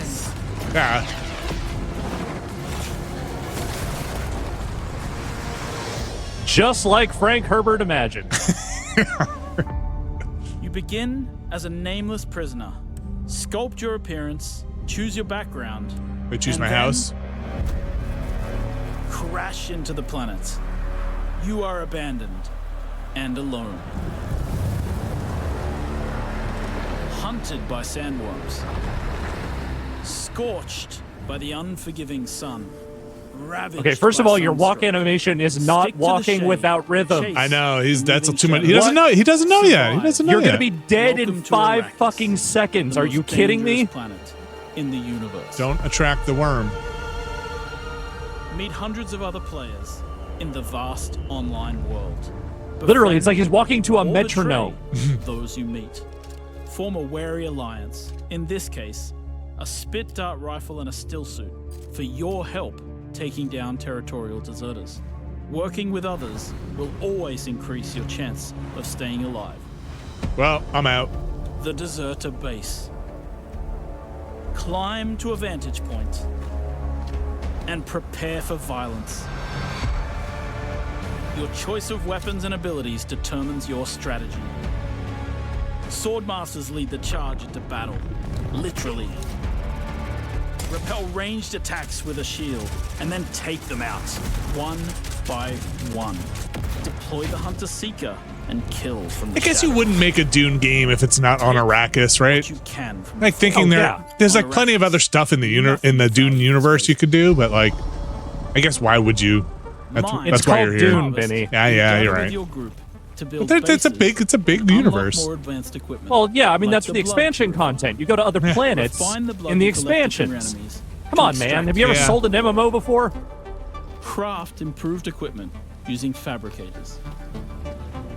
Yeah. Just like Frank Herbert imagined. You begin as a nameless prisoner. Sculpt your appearance, choose your background. Wait, choose and my then house? Crash into the planet. You are abandoned and alone. Hunted by sandworms. Scorched by the unforgiving sun. Ravaged Okay, first of by all, your walk sunstroke. animation is not Stick to the walking shade. without rhythm. Chase. I know, that's Moving too much. He shadows. doesn't know. He doesn't know yet. He Survive. doesn't know You're yet. gonna be dead in Welcome to 5 Arrakis, fucking seconds. the Are most you kidding me? dangerous planet in the universe. Don't attract the worm. Meet hundreds of other players in the vast online world. Literally, it's like he's Befriend walking to a or metronome. betray those you meet. Form a wary alliance. In this case, a spit dart rifle and a still suit for your help taking down territorial deserters. Working with others will always increase your chance of staying alive. Well, I'm out. The deserter base. Climb to a vantage point and prepare for violence. Your choice of weapons and abilities determines your strategy. Swordmasters lead the charge into battle, literally. Repel ranged attacks with a shield, and then take them out, one by one. Deploy the Hunter-Seeker and kill from the I guess you shadows. wouldn't make a Dune game if it's not on Arrakis, right? You can from Like thinking there's like plenty of other stuff in the Dune universe you could do, but like, I guess why would you? That's It's why called you're here. Dune, Vinny. Yeah, you're With right. your group to build But it's a big unlock universe. more advanced equipment. Well, yeah, I mean, Like that's the blood expansion content. You go to other planets Refine the blood in the you collected from your expansions. enemies Come to on, man. extract Have you ever Yeah. sold an MMO before? Craft improved equipment using fabricators.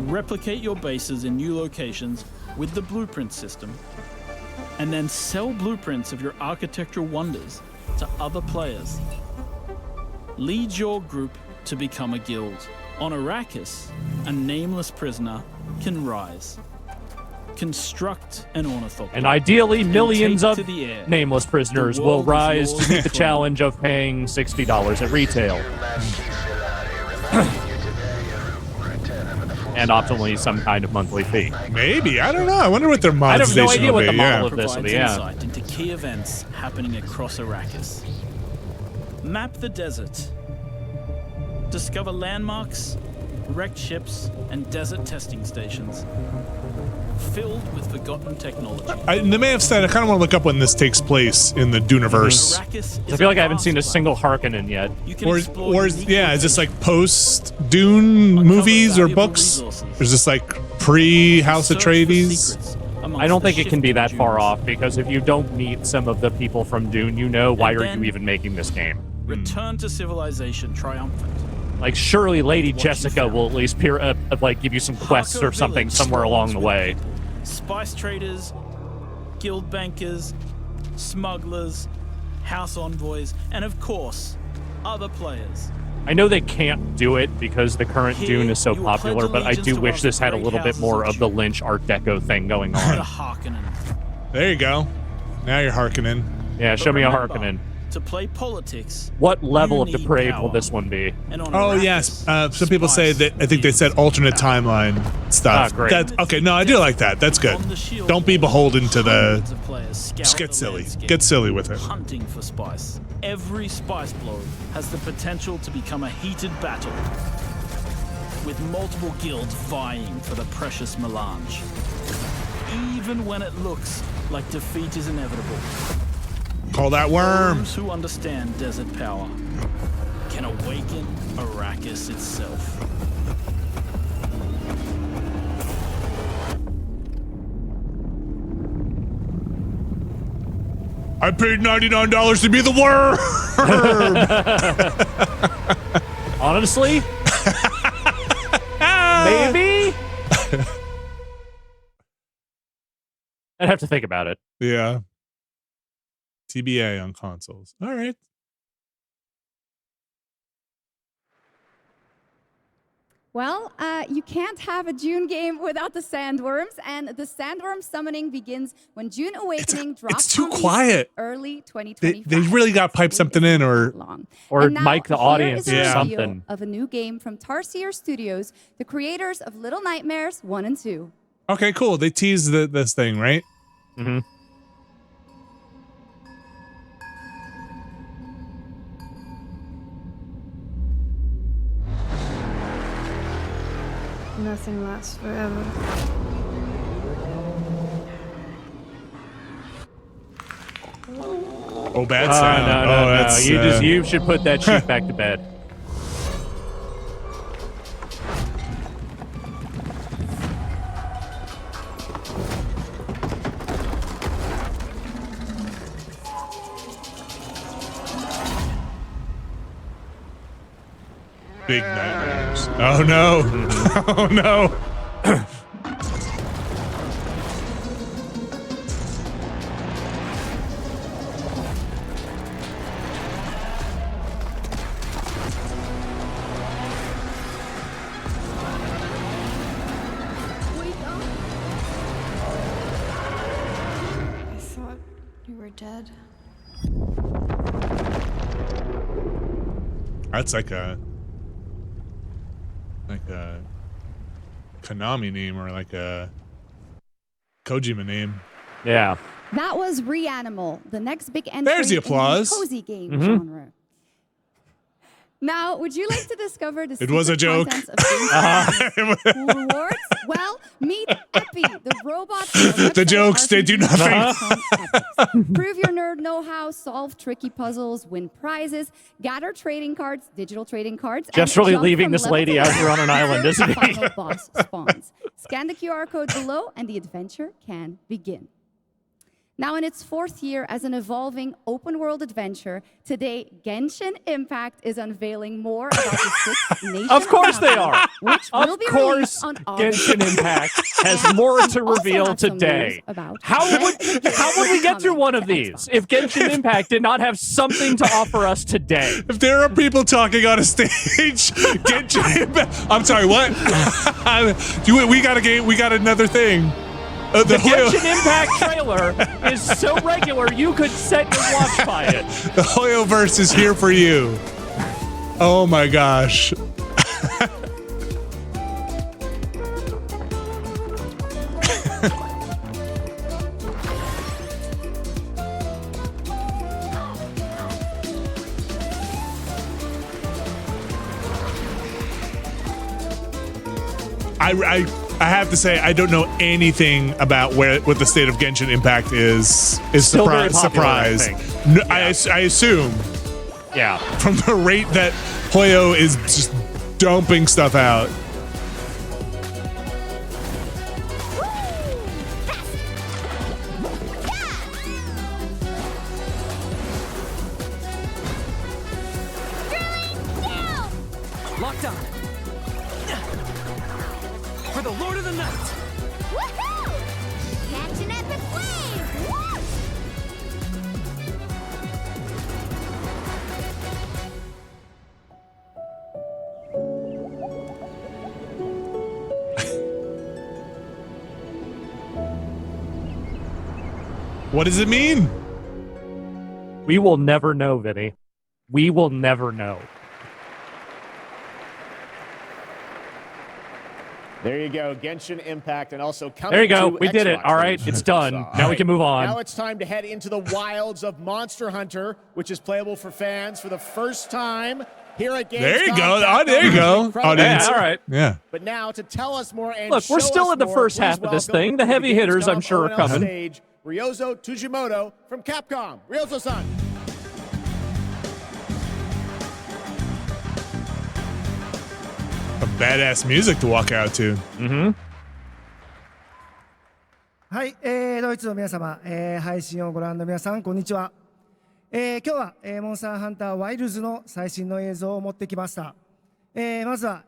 Replicate your bases in new locations with the blueprint system. And then sell blueprints of your architectural wonders to other players. Lead your group to become a guild. On Arrakis, a nameless prisoner can rise. Construct an ornithopter. And ideally, millions take of to the air. nameless prisoners The will world is rise yours to meet the to claim. challenge of paying $60 at retail. And optimally some kind of monthly fee. Maybe, I don't know. I wonder what their I have monetization no idea will what be. the model Yeah. of this will be. Provides Yeah. insight into key events happening across Arrakis. Map the desert. Discover landmarks, wrecked ships, and desert testing stations. filled with forgotten technology. They may have said, I kind of want to look up when this takes place in the Duneverse. I feel like I haven't seen a single Harkonnen yet. Or is this like post Dune movies or books? Or is this like pre House Atreides? I don't think it can be that far off, because if you don't meet some of the people from Dune, you know, why are you even making this game? Return to civilization triumphant. Like, surely Lady Jessica will at least like give you some quests or something somewhere along the way. Spice traders, guild bankers, smugglers, house envoys, and of course, other players. I know they can't do it because the current Dune is so popular, but I do wish this had a little bit more of the Lynch Art Deco thing going on. There you go. Now you're Harkonnen. Yeah, show me a Harkonnen. To play politics. What level of depraved will this one be? Oh yes, some people say that. I think they said alternate timeline stuff. Ah, great. That's okay. No, I do like that. That's good. Don't be beholden to the. Just get silly. Get silly with it. Hunting for spice. Every spice blow has the potential to become a heated battle, with multiple guilds vying for the precious melange. Even when it looks like defeat is inevitable. Call that worm. Those who understand desert power can awaken Arrakis itself. I paid $99 to be the worm. Honestly, maybe. I'd have to think about it. Yeah. TBA on consoles. All right. Well, you can't have a Dune game without the sandworms, and the sandworm summoning begins when Dune Awakening drops. It's too on quiet. Early 2025. They really got to pipe something in, or mic the audience or something. Of a new game from Tarsier Studios, the creators of Little Nightmares 1 and 2. Okay, cool. They teased this thing, right? Mm-hmm. Nothing lasts forever. Oh, bad sound. No. You should put that sheet back to bed. Big nightmares. Oh no. Oh no. I thought you were dead. That's like a Konami name, or like a Kojima name. Yeah. That was Reanimal, the next big entry There's the applause. in the cozy game genre. Now, would you like to discover the It was a joke. contents of Games Rewards? Well, meet Epi, the robot. The jokes, they do nothing. Prove your nerd know-how, solve tricky puzzles, win prizes, gather trading cards, digital trading cards. Just and really jump leaving from this level lady to out level here on an island, until isn't the he? final boss spawns. Scan the QR code below, and the adventure can begin. Now, in its 4th year as an evolving open-world adventure, today Genshin Impact is unveiling more about the 6th nation. Of course they are. Which will Of be course, released on August Genshin Impact has more to reveal today. How would we get through one of these if Genshin Impact did not have something to offer us today? If there are people talking on a stage, Genshin Impact. I'm sorry, what? We got a game. We got another thing. The Genshin Impact trailer is so regular you could set your watch by it. The Hoyoverse is here for you. Oh my gosh. I have to say, I don't know anything about what the state of Genshin Impact is. Still very Surprise. popular, I think. No, Yeah. I assume. Yeah. From the rate that Hoyo is just dumping stuff out. Locked on. For the Lord of the Night. Woohoo! Catch an epic wave! Woo! What does it mean? We will never know, Vinny. We will never know. There you go, Genshin Impact, and also coming There you go. to We did it. Xbox. All right, it's done. Now we can move on. Now it's time to head into the wilds of Monster Hunter, which is playable for fans for the first time here at Gamescom. There you go. Oh, there you go. Yeah, all right. Yeah. But now to tell us more and Look, we're show still us in the more, first please half of this welcome thing. The to heavy hitters, I'm Gamescom sure, are ONL coming. Stage, Ryozo Tujimoto from Capcom. Ryozo-san. A badass music to walk out to. Mm-hmm. はい、ドイツの皆様、配信をご覧の皆さん、こんにちは。今日は、モンスターハンターワイルズの最新の映像を持ってきました。まずは、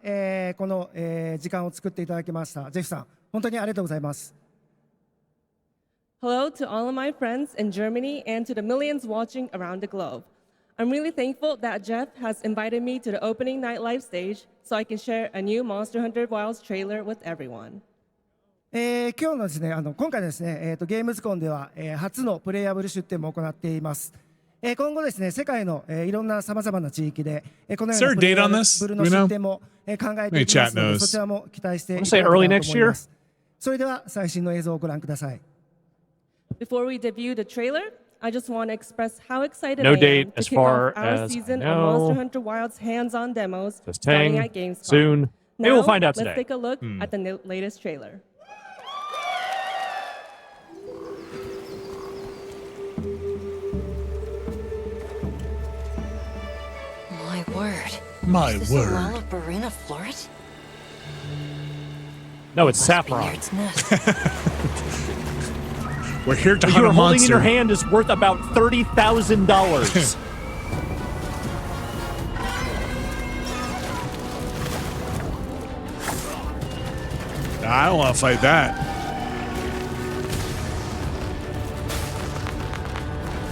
この、時間を作っていただきましたジェフさん、本当にありがとうございます。Hello to all of my friends in Germany and to the millions watching around the globe. I'm really thankful that Jeff has invited me to the opening night live stage so I can share a new Monster Hunter Wilds trailer with everyone. 今日のですね、今回のですね、ゲームズコンでは、初のプレイヤブル出展も行っています。今後ですね、世界の、いろんな様々な地域で、このようなプレイヤブルの出展も、考えていきますので、そちらも期待していただければと思います。それでは最新の映像をご覧ください。Before we debut the trailer, I just want to express how excited No I am date to as kick far off our as season I of know. Monster Hunter Wilds hands-on demos Just starting Tang, at Gamescom. soon. Maybe we'll find out Let's today. take a look at the latest trailer. My word. My Is this word. a Lalabarina floret? No, it's Saffron. We're here to what hunt you're a holding in your monster. hand is worth about $30,000. I don't want to fight that.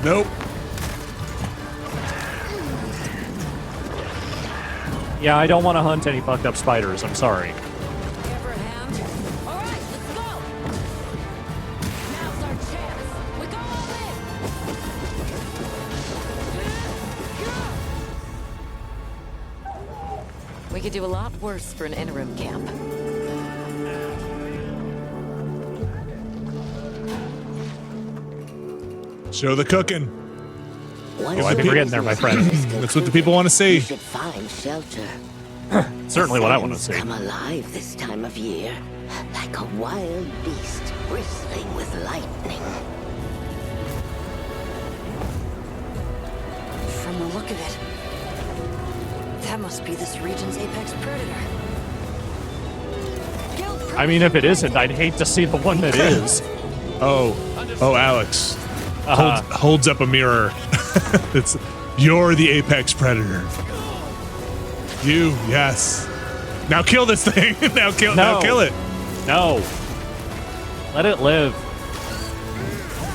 Nope. Yeah, I don't want to hunt any fucked up spiders. I'm sorry. We could do a lot worse for an interim camp. Show the cooking. Oh, I think we're getting there, my friend. That's what the people want to see. You should find shelter. Certainly what I want to see. Come alive this time of year, like a wild beast bristling with lightning. From the look of it, that must be this region's apex predator. I mean, if it isn't, I'd hate to see the one that is. Oh, Alex. Holds up a mirror. You're the apex predator. You, yes. Now kill this thing. Now kill it. No. Let it live.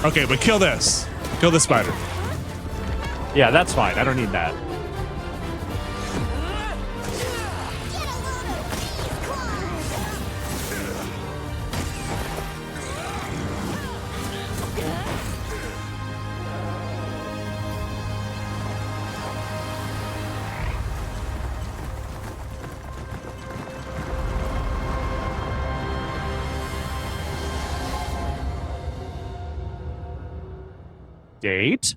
Okay, but kill this. Kill the spider. Yeah, that's fine. I don't need that. Date?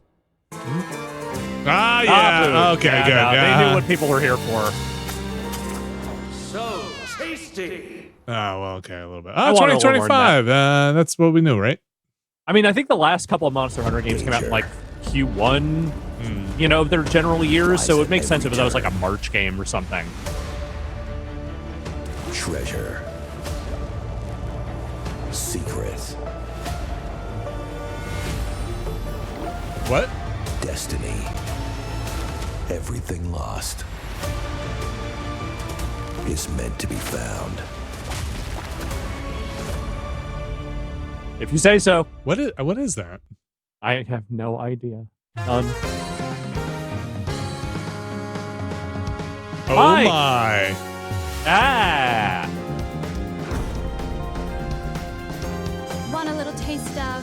Ah, yeah. Dude. Okay, Yeah, good. no, Yeah. They knew what people were here for. So, tasty. Oh, well, okay, a little bit. I Oh, want a little more than 2025. That's what we knew, right? I mean, I think the last couple of Monster Hunter games came out in like Q1, you know, their general years, so it makes sense if that was like a March game or something. Treasure. Secret. What? Destiny. Everything lost is meant to be found. If you say so. What is that? I have no idea. None. Oh Hi. my. Ah. Want a little taste of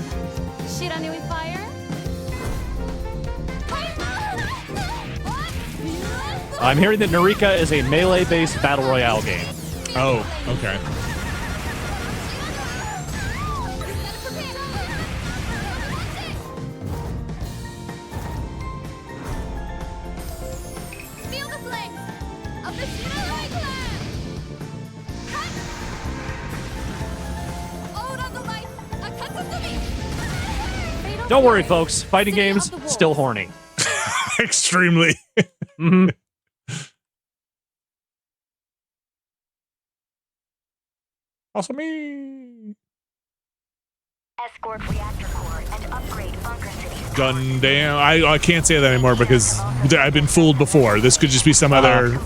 shit on you with fire? I'm hearing that Naraka is a melee-based battle royale game. Oh, okay. Feel the flames of the Shinorai clan! Ode on the light, Akatsumi! Don't worry, folks. Fighting games, still horny. Extremely. Mm-hmm. Also me. Escort reactor core and upgrade bunker city. Gun damn. I can't say that anymore because I've been fooled before. This could just be some other.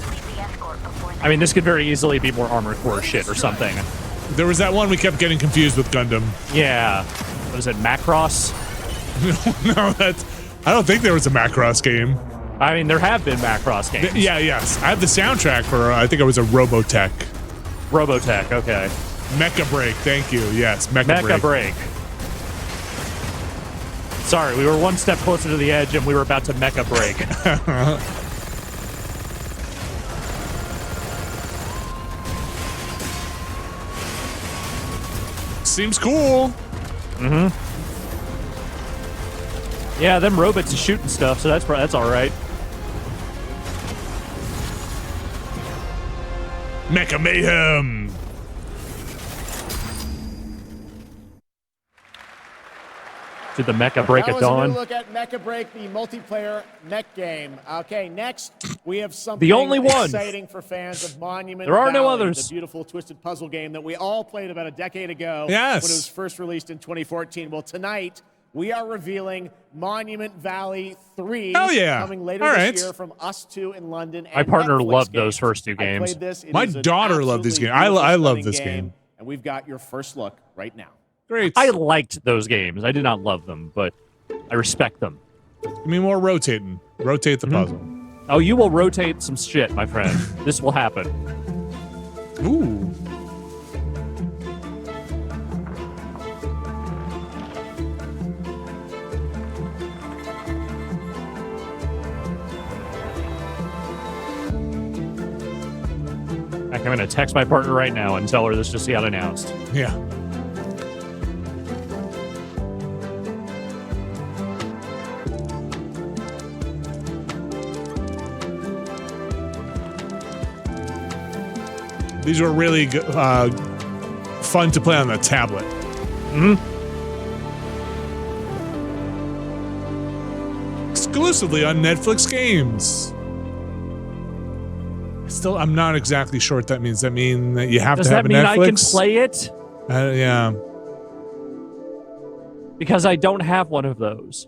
I mean, this could very easily be more Armored Core shit or something. There was that one we kept getting confused with Gundam. Yeah. Was it Macross? No, that's. I don't think there was a Macross game. I mean, there have been Macross games. Yes. I have the soundtrack for. I think it was a Robotech. Robotech. Okay. Mecha Break. Thank you. Yes, Mecha Break. Sorry, we were one step closer to the edge, and we were about to Mecha Break. Seems cool. Mm-hmm. Yeah, them robots are shooting stuff, so that's all right. Mecha Mayhem. Did the Mecha Break at dawn? Look at Mecha Break, the multiplayer mech game. Okay, next we have something The only one. exciting for fans of Monument There are no Valley, others. the beautiful twisted puzzle game that we all played about a decade ago. Yes. When it was first released in 2014. Well, tonight we are revealing Monument Valley 3. Hell yeah. Coming later All this right. year from us two in London. My and partner Netflix loved games. those first two I games. played this. It My is an daughter loved this absolutely game. I beautiful, love stunning this game. game. And we've got your first look right now. Great. I liked those games. I did not love them, but I respect them. Give me more rotating. Rotate the puzzle. Oh, you will rotate some shit, my friend. This will happen. Ooh. I'm going to text my partner right now and tell her this just got announced. Yeah. These were really fun to play on the tablet. Exclusively on Netflix games. Still, I'm not exactly sure what that means. Does that mean that you have Does to have that a mean Netflix? I can play it? Yeah. Because I don't have one of those.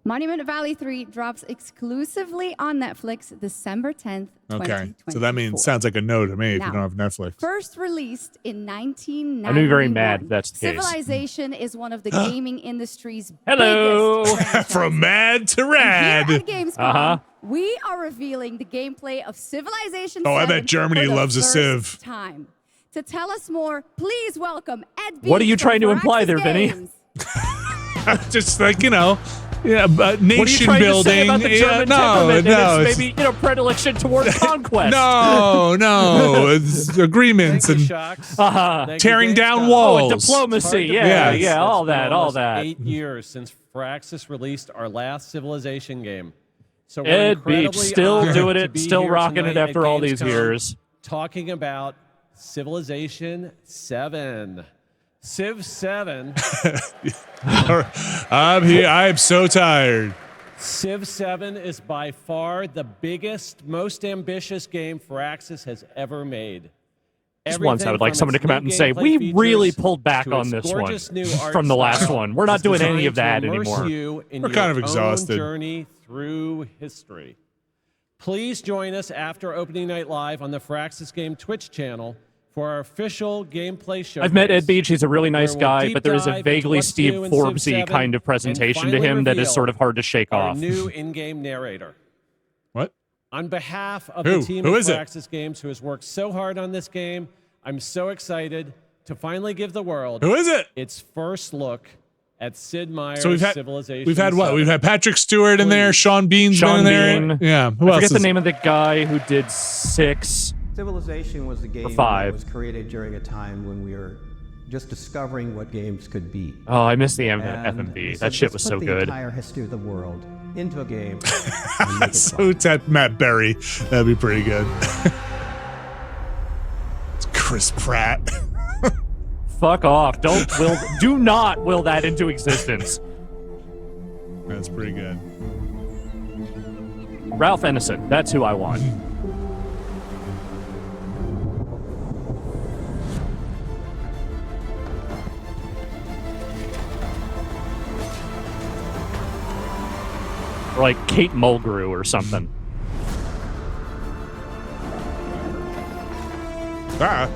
Monument Valley 3 drops exclusively on Netflix December 10th, Okay. So that means sounds like a no to me if you don't have Netflix. First released in 1991. I'm gonna be very mad if that's the case. Civilization is one of the gaming industry's Hello. biggest From mad to And rad. here at Gamescom, we are revealing the gameplay of Civilization 7 Oh, I bet Germany for the loves a first Civ. time. To tell us more, please welcome Ed Bean What are you from trying to imply Firaxis there, Vinny? Games. Just like, you know, yeah, nation What are you trying building. to say about the German temperament and its maybe, predilection toward conquest? No, it's agreements and tearing down walls. Oh, diplomacy, yeah, all that. 8 years since Firaxis released our last Civilization game. So we're Ed Beach, incredibly still honored doing to it, be still here rocking tonight it at after all these Gamescom, years. Talking about Civilization 7. Civ 7. I'm here. I'm so tired. Civ 7 is by far the biggest, most ambitious game Firaxis has ever made. Just once I would like someone to come out and say, we really pulled back on this one from the last one. We're not doing any of that anymore. We're kind of exhausted. Journey through history. Please join us after Opening Night Live on the Firaxis Game Twitch channel for our official gameplay show. I've met Ed Beach. He's a really nice guy, but there is a vaguely Steve Forbes-y kind of presentation to him that is sort of hard to shake our off. new in-game narrator. What? On behalf of the team Who at is it? Firaxis Games, who has worked so hard on this game, I'm so excited to finally give the world Who is it? its first look at Sid Meier's So we've had Civilization. we've had what? 7. We've had Patrick Stewart in there. Sean Bean's Sean been in there. Bean. Yeah. Who I else forget the is- name of the guy who did 6. Civilization was the game that 5. was created during a time when we were just discovering what games could be. Oh, I missed the And FMV. so That shit was let's so put the good. entire history of the world into a game. So that Matt Berry. That'd be pretty good. It's Chris Pratt. Fuck off. Do not will that into existence. That's pretty good. Ralph Ennison. That's who I want. Or like Kate Mulgrew or something. Ah.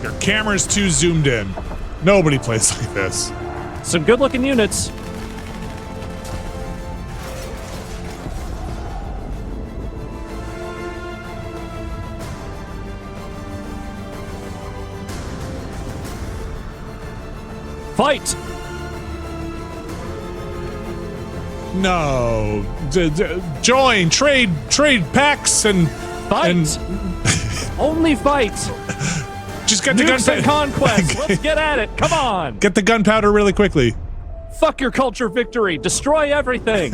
Your camera's too zoomed in. Nobody plays like this. Some good-looking units. Fight! No. Join. Trade packs and... Fight! Only fight! Just get the Nukes and gunpowder. conquest. Let's get at it. Come on. Get the gunpowder really quickly. Fuck your culture victory. Destroy everything.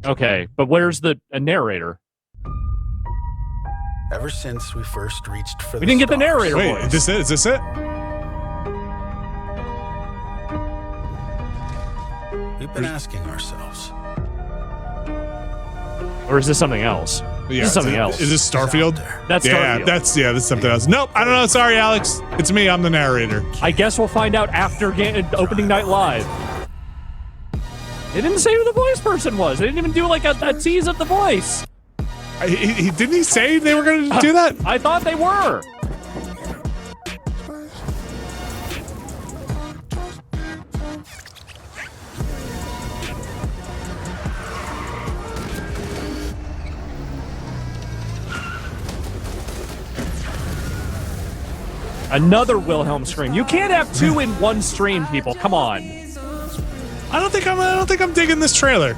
Okay, but where's the narrator? Ever since we first reached for We didn't get the narrator Wait, voice. is this it? We've been asking ourselves. Or is this something else? This is something else. Is this Starfield? That's yeah, Starfield. that's something else. Nope, I don't know. Sorry, Alex. It's me. I'm the narrator. I guess we'll find out after Opening Night Live. They didn't say who the voice person was. They didn't even do like a tease of the voice. Didn't he say they were going to do that? I thought they were. Another Wilhelm scream. You can't have two in one stream, people. Come on. I don't think I'm digging this trailer.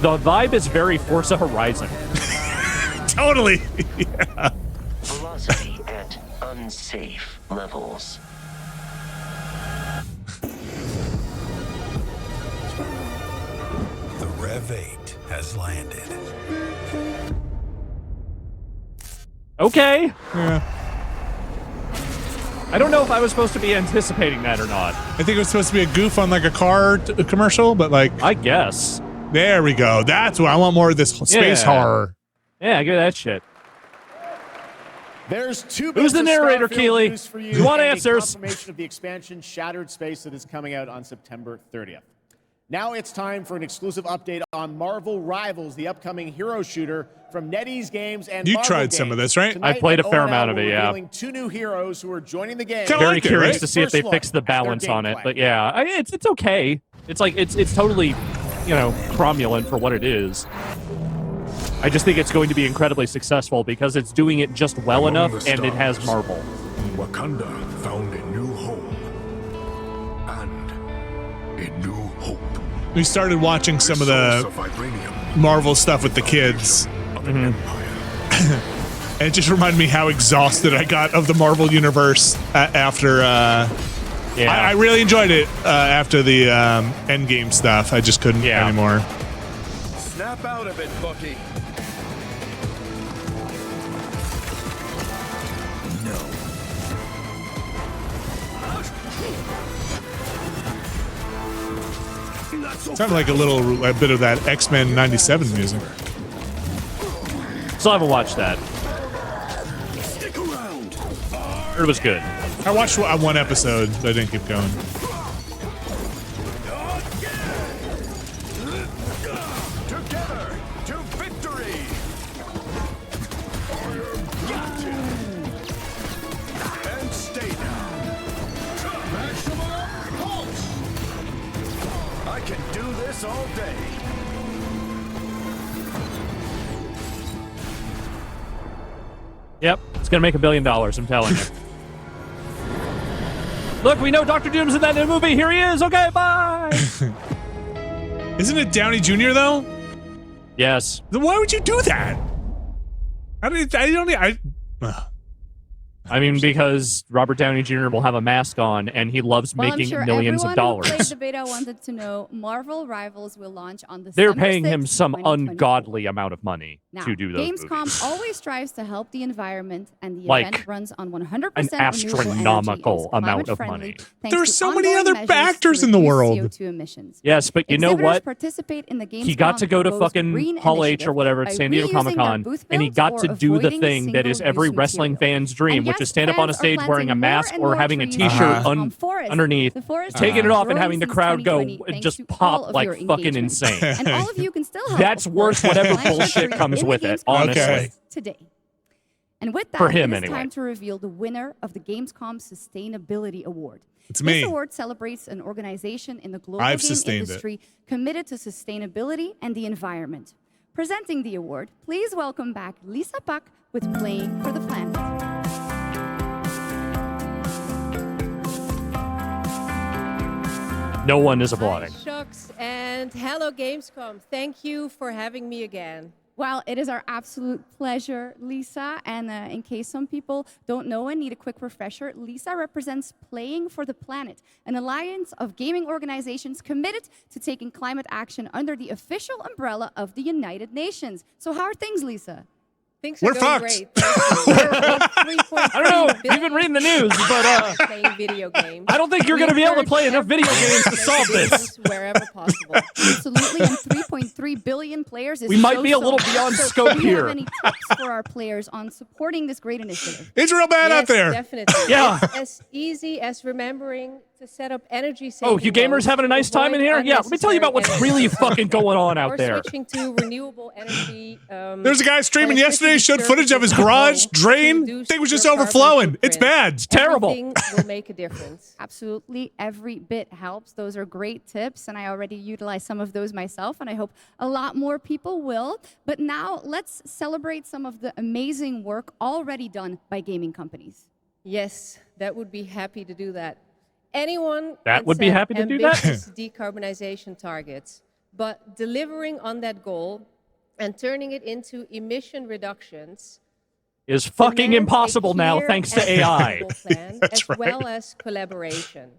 The vibe is very Forza Horizon. Totally. Yeah. Velocity at unsafe levels. The Rev 8 has landed. Okay. Yeah. I don't know if I was supposed to be anticipating that or not. I think it was supposed to be a goof on like a car commercial, but like I guess. There we go. That's what I want, more of this space horror. Yeah, give me that shit. There's two Who's the bits of narrator, Starfield Keely? news for You want and a answers? confirmation of the expansion Shattered Space that is coming out on September 30th. Now it's time for an exclusive update on Marvel Rivals, the upcoming hero shooter from NetEase Games and You Marvel tried some of Games. this, right? Tonight I played a fair at amount of ONL, it, we're yeah. revealing two new heroes who are joining the game. Very curious right? to see if they First fix the look at their balance on it, gameplay. but yeah, it's okay. It's like it's totally, cromulent for what it is. I just think it's going to be incredibly successful because it's doing it just well Among enough the and it has stars, Marvel. Wakanda found a new home. And a new We started watching some of the Marvel stuff with the kids. And it just reminded me how exhausted I got of the Marvel universe after. I really enjoyed it after the Endgame stuff. I just couldn't anymore. Snap out of it, Bucky. Sounded like a bit of that X-Men '97 music. Still haven't watched that. Heard it was good. I watched one episode, but I didn't keep going. Together to victory. And stay down. Maximum pulse. I can do this all day. Yep, it's gonna make $1 billion, I'm telling you. Look, we know Dr. Doom's in that new movie. Here he is. Okay, bye. Isn't it Downey Jr. though? Yes. Then why would you do that? I mean, because Robert Downey Jr. will have a mask on, and he loves making I'm sure millions of dollars. Everyone who played the beta wanted to know Marvel Rivals will launch on the. They're paying him some ungodly amount of money to do those Gamescom movies. always strives to help the environment, and the Like, event runs on 100% an astronomical amount of money. There's so many other actors in the world. CO2 emissions. Yes, but you know Exhibitors what? participate in the He got to go to proposed fucking Green Hall H Initiative or whatever at by San Diego reusing Comic their Con, booth and he builds got or to do the avoiding thing that is every single-use wrestling material. fan's dream, And which yes, is stand up on a fans are stage wearing a planting mask more or and having a more t-shirt trees. Forest. underneath, The forest taking has it off been and having the growing crowd since go 2020 thanks just to all pop of like your fucking engagement. insane. And all of you can still help. That's of worth course, whatever by bullshit entering comes in with the it, Gamescom honestly. contest today. And with that, For him, it is anyway. time to reveal the winner of the Gamescom Sustainability Award. It's me. This award celebrates an organization in the global I've game sustained it. industry committed to sustainability and the environment. Presenting the award, please welcome back Lisa Pak with Playing for the Planet. No one is applauding. Shucks, and hello Gamescom. Thank you for having me again. Well, it is our absolute pleasure, Lisa. And in case some people don't know and need a quick refresher, Lisa represents Playing for the Planet, an alliance of gaming organizations committed to taking climate action under the official umbrella of the United Nations. So how are things, Lisa? Things We're are going fucked. great. I don't know. You've been reading the news, but playing video games. I don't think you're going to be able to play enough video games to solve this. Wherever possible. Absolutely, and 3.3 billion players is We might be a little so beyond so scope do you here. have any tips for our players on supporting this great initiative? It's real bad out there. Definitely. Yeah. It's as easy as remembering to set up energy saving. Oh, you gamers modes having a nice to time in avoid here? Yeah, let me tell you about what's unnecessary really energy fucking going on out or there. switching to renewable energy. There's a guy streaming electricity yesterday, showed footage of his services garage to drain. reduce Thing was just your carbon overflowing. It's footprint. bad. It's terrible. Everything will make a difference. Absolutely, every bit helps. Those are great tips, and I already utilize some of those myself, and I hope a lot more people will. But now let's celebrate some of the amazing work already done by gaming companies. Yes, that would be happy to do that. Anyone That can would be set happy to do that? ambitious decarbonization targets, but delivering on that goal and turning it into emission reductions Is fucking demands impossible a now clear thanks to and AI. flexible plan, That's as right. well as collaboration.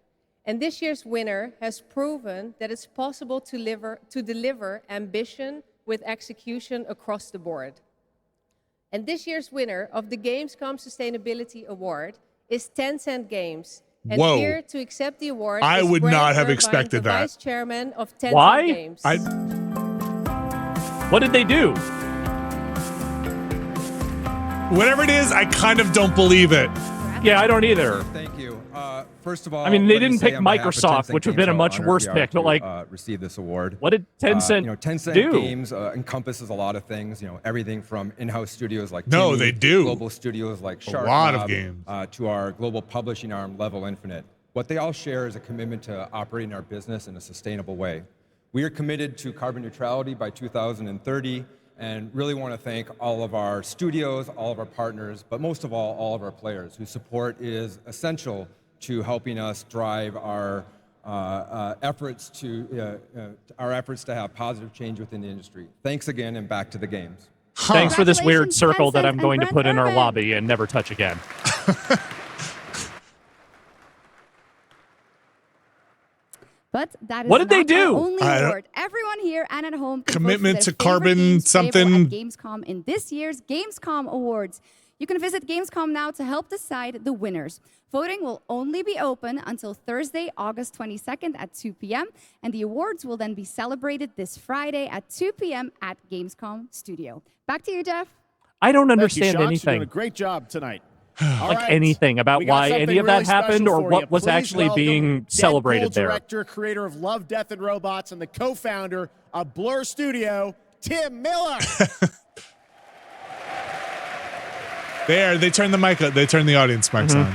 And this year's winner has proven that it's possible to deliver ambition with execution across the board. And this year's winner of the Gamescom Sustainability Award is Tencent Games. And Whoa. here to accept the award I is would Brent not have Irvine, expected the that. Vice Chairman of Tencent Why? Games. What did they do? Whatever it is, I kind of don't believe it. Yeah, I don't either. Thank you. First of all, I mean, they let me didn't say pick on behalf of Microsoft, Tencent which would have been a Games, much how honored worse we are pick, but, to, like, receive this award. What did Tencent Tencent do? Games encompasses a lot of things. Everything from in-house studios like No, Timmy, they do. global studios like A Sharp lot of Lab, games. to our global publishing arm, Level Infinite. What they all share is a commitment to operating our business in a sustainable way. We are committed to carbon neutrality by 2030, and really want to thank all of our studios, all of our partners, but most of all of our players, whose support is essential to helping us drive our efforts to have positive change within the industry. Thanks again, and back to the games. Thanks for this weird circle that I'm going to put in our lobby and never touch again. But that is what did they not do? our only award. Everyone here and at home can commitment vote to for their favorite carbon games something at Gamescom in this year's Gamescom Awards. You can visit Gamescom now to help decide the winners. Voting will only be open until Thursday, August 22nd at 2 p.m. And the awards will then be celebrated this Friday at 2 p.m. at Gamescom Studio. Back to you, Jeff. I don't understand You're anything. doing a great job tonight. Anything about why any of that happened or what was actually being celebrated there. Director, creator of Love, Death, and Robots, and the co-founder of Blur Studio, Tim Miller. They turn the mic. They turn the audience mics on.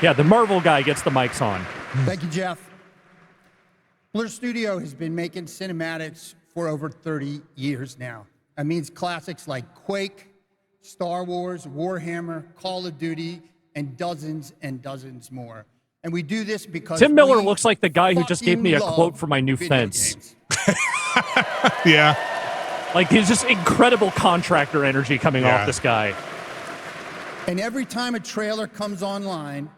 Yeah, the Marvel guy gets the mics on. Thank you, Jeff. Blur Studio has been making cinematics for over 30 years now. That means classics like Quake, Star Wars, Warhammer, Call of Duty, and dozens more. And we do this because Tim Miller looks like the guy who just gave me a quote for my new fence. Yeah. Like, he's just incredible contractor energy coming off this guy. And every time a trailer comes online,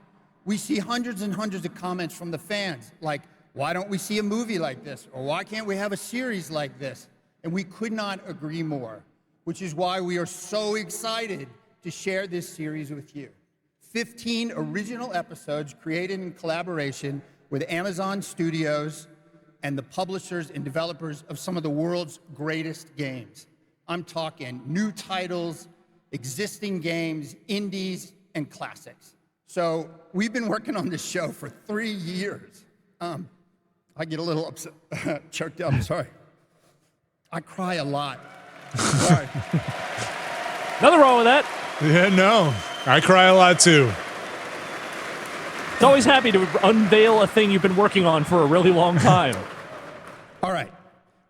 we see hundreds and hundreds of comments from the fans, like, why don't we see a movie like this? Or why can't we have a series like this? And we could not agree more, which is why we are so excited to share this series with you. 15 original episodes created in collaboration with Amazon Studios and the publishers and developers of some of the world's greatest games. I'm talking new titles, existing games, indies, and classics. So we've been working on this show for 3 years. I get a little upset, choked up, sorry. I cry a lot. Sorry. Nothing wrong with that. Yeah, no. I cry a lot too. It's always happy to unveil a thing you've been working on for a really long time. All right.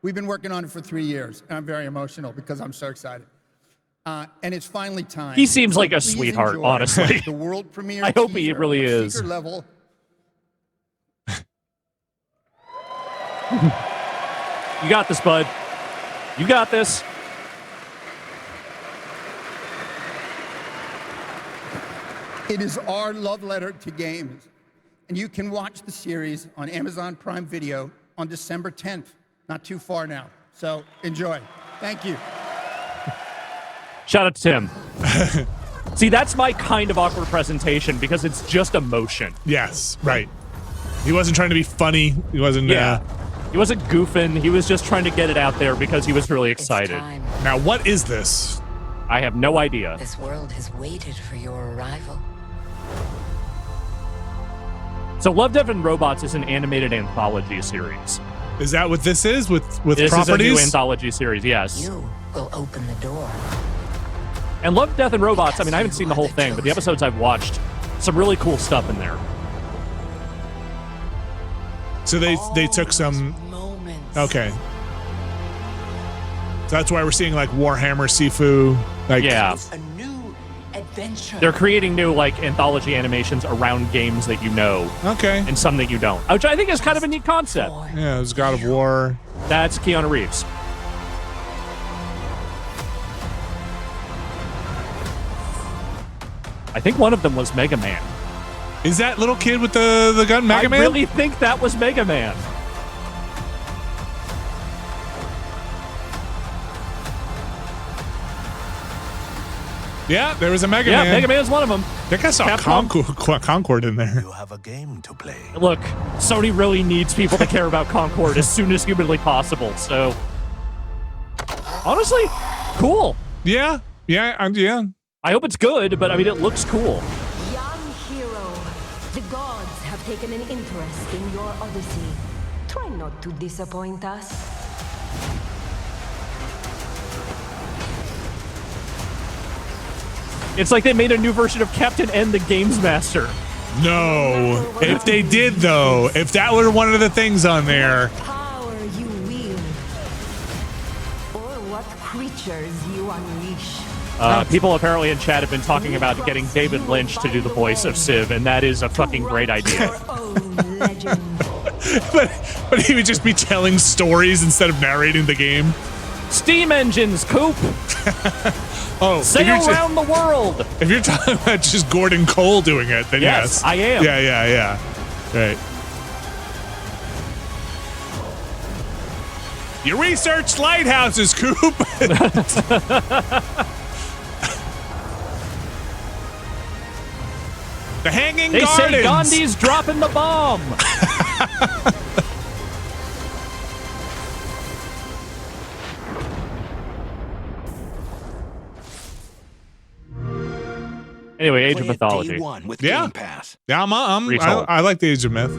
We've been working on it for 3 years, and I'm very emotional because I'm so excited. And it's finally time. He seems like a sweetheart, honestly. The world premiere I hope he really is. Secret level. You got this, bud. You got this. It is our love letter to games. And you can watch the series on Amazon Prime Video on December 10th. Not too far now. So enjoy. Thank you. Shout out to Tim. See, that's my kind of awkward presentation because it's just emotion. Yes, right. He wasn't trying to be funny. He wasn't. He wasn't goofing. He was just trying to get it out there because he was really excited. Now, what is this? I have no idea. This world has waited for your arrival. So, Love, Death, and Robots is an animated anthology series. Is that what this is with this properties? This is a new anthology series, yes. You will open the door. And Love, Death, and Robots, I mean, I haven't seen the whole thing, but the episodes I've watched, some really cool stuff in there. So they took some. Okay. So that's why we're seeing like Warhammer, Sifu, like A new adventure. They're creating new like anthology animations around games that you know. Okay. And some that you don't. Which I think is kind of a neat concept. Yeah, there's God of War. That's Keanu Reeves. I think one of them was Mega Man. Is that little kid with the gun Mega Man? I really think that was Mega Man. Yeah, there was a Mega Man. Yeah, Mega Man's one of them. I think I saw Concord in there. You have a game to play. Look, Sony really needs people to care about Concord as soon as humanly possible, so... Honestly, cool. Yeah. I hope it's good, but I mean, it looks cool. Young hero, the gods have taken an interest in your odyssey. Try not to disappoint us. It's like they made a new version of Captain N, the Games Master. No. If they did, though, if that were one of the things on there. Power you wield, or what creatures you unleash. People apparently in chat have been talking about getting David Lynch to do the voice of Civ, and that is a fucking great idea. but he would just be telling stories instead of narrating the game. Steam engines, Coop. Oh, sail around the world. If you're talking about just Gordon Cole doing it, then yes, I am. Yeah. Right. You researched lighthouses, Coop. The Hanging They Gardens. say Gandhi's dropping the bomb. Anyway, Age of Mythology. Yeah, I like the Age of Myth.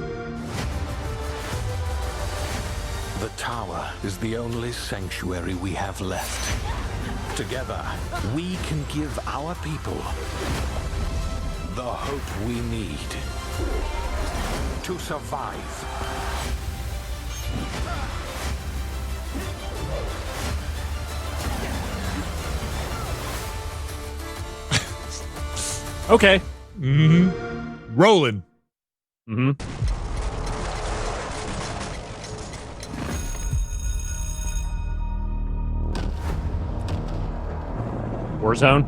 The tower is the only sanctuary we have left. Together, we can give our people the hope we need to survive. Okay. Rolling. Warzone.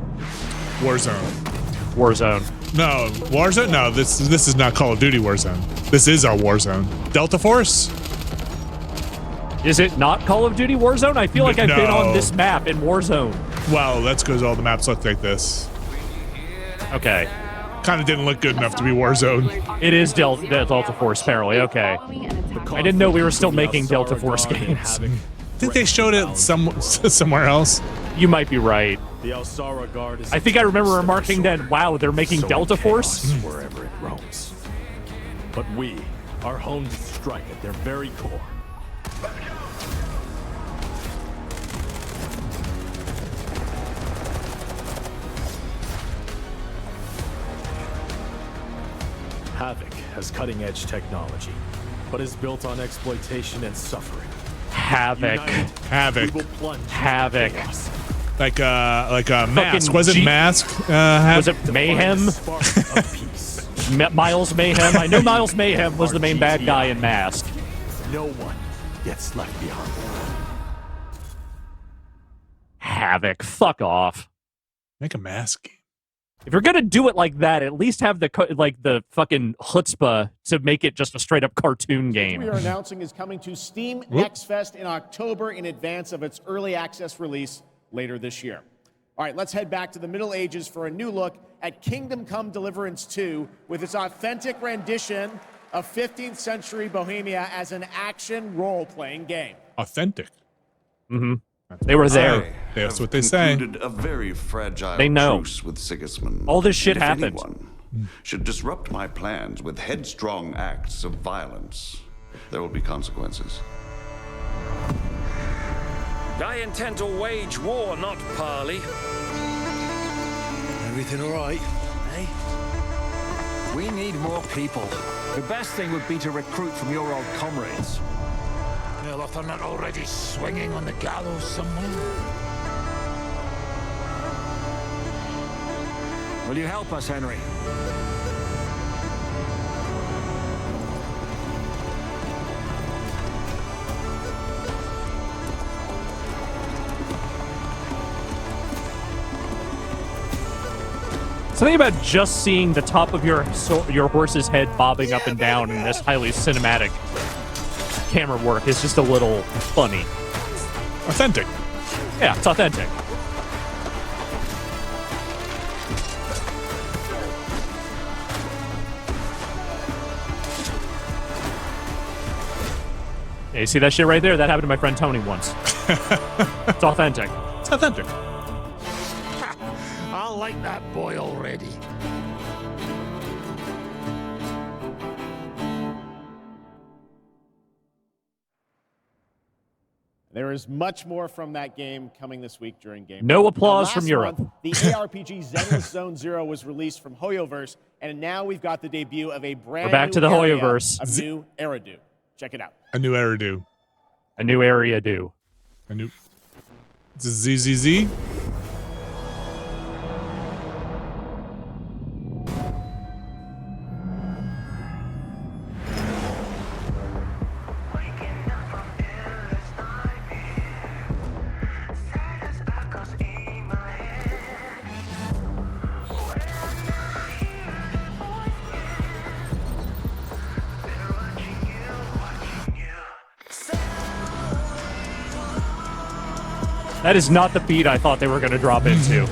No, Warzone. No, this is not Call of Duty Warzone. This is our Warzone. Delta Force. Is it not Call of Duty Warzone? I feel like I've been on this map in Warzone. Well, that's because all the maps look like this. Okay. Kind of didn't look good enough to be Warzone. It is Delta Force, apparently. Okay. I didn't know we were still making Delta Force games. I think they showed it somewhere else. You might be right. The Alsara Guard is I think I remember remarking that, wow, they're making Delta Force? wherever it roams. But we are home to strike at their very core. Havoc has cutting-edge technology, but is built on exploitation and suffering. Havoc. Havoc. We will plunge Havoc. Like a Mask. Fucking Was it Mask? Was it Mayhem? Miles Mayhem? I know Miles Mayhem was the main bad guy in Mask. No one gets left behind. Havoc. Fuck off. Make a Mask game. If you're gonna do it like that, at least have the fucking chutzpah to make it just a straight up cartoon game. We are announcing is coming to Steam Next Fest in October in advance of its early access release later this year. All right, let's head back to the Middle Ages for a new look at Kingdom Come Deliverance 2 with its authentic rendition of 15th century Bohemia as an action role-playing game. Authentic. They were there. That's what they say. A very fragile They know. truce with Sigismund. All this shit And if happened. anyone should disrupt my plans with headstrong acts of violence, there will be consequences. I intend to wage war, not parley. Everything all right, eh? We need more people. The best thing would be to recruit from your old comrades. Well, if they're not already swinging on the gallows somewhere. Will you help us, Henry? Something about just seeing the top of your horse's head bobbing up and down in this highly cinematic camera work is just a little funny. Authentic. Yeah, it's authentic. Yeah, you see that shit right there? That happened to my friend Tony once. It's authentic. It's authentic. I like that boy already. There is much more from that game coming this week during Game. No applause Now, from last Europe. month, the ARPG Zenless Zone Zero was released from Hoyoverse, and now we've got the debut of a brand We're back new to the area Hoyoverse. of new Eridu. Check it out. A new Eridu. A new area do. A new. It's a ZZZ. That is not the beat I thought they were going to drop into.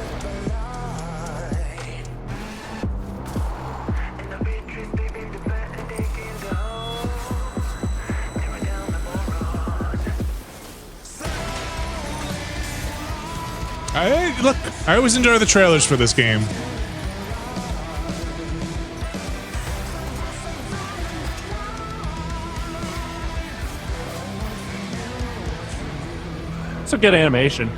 I always enjoy the trailers for this game. It's a good animation.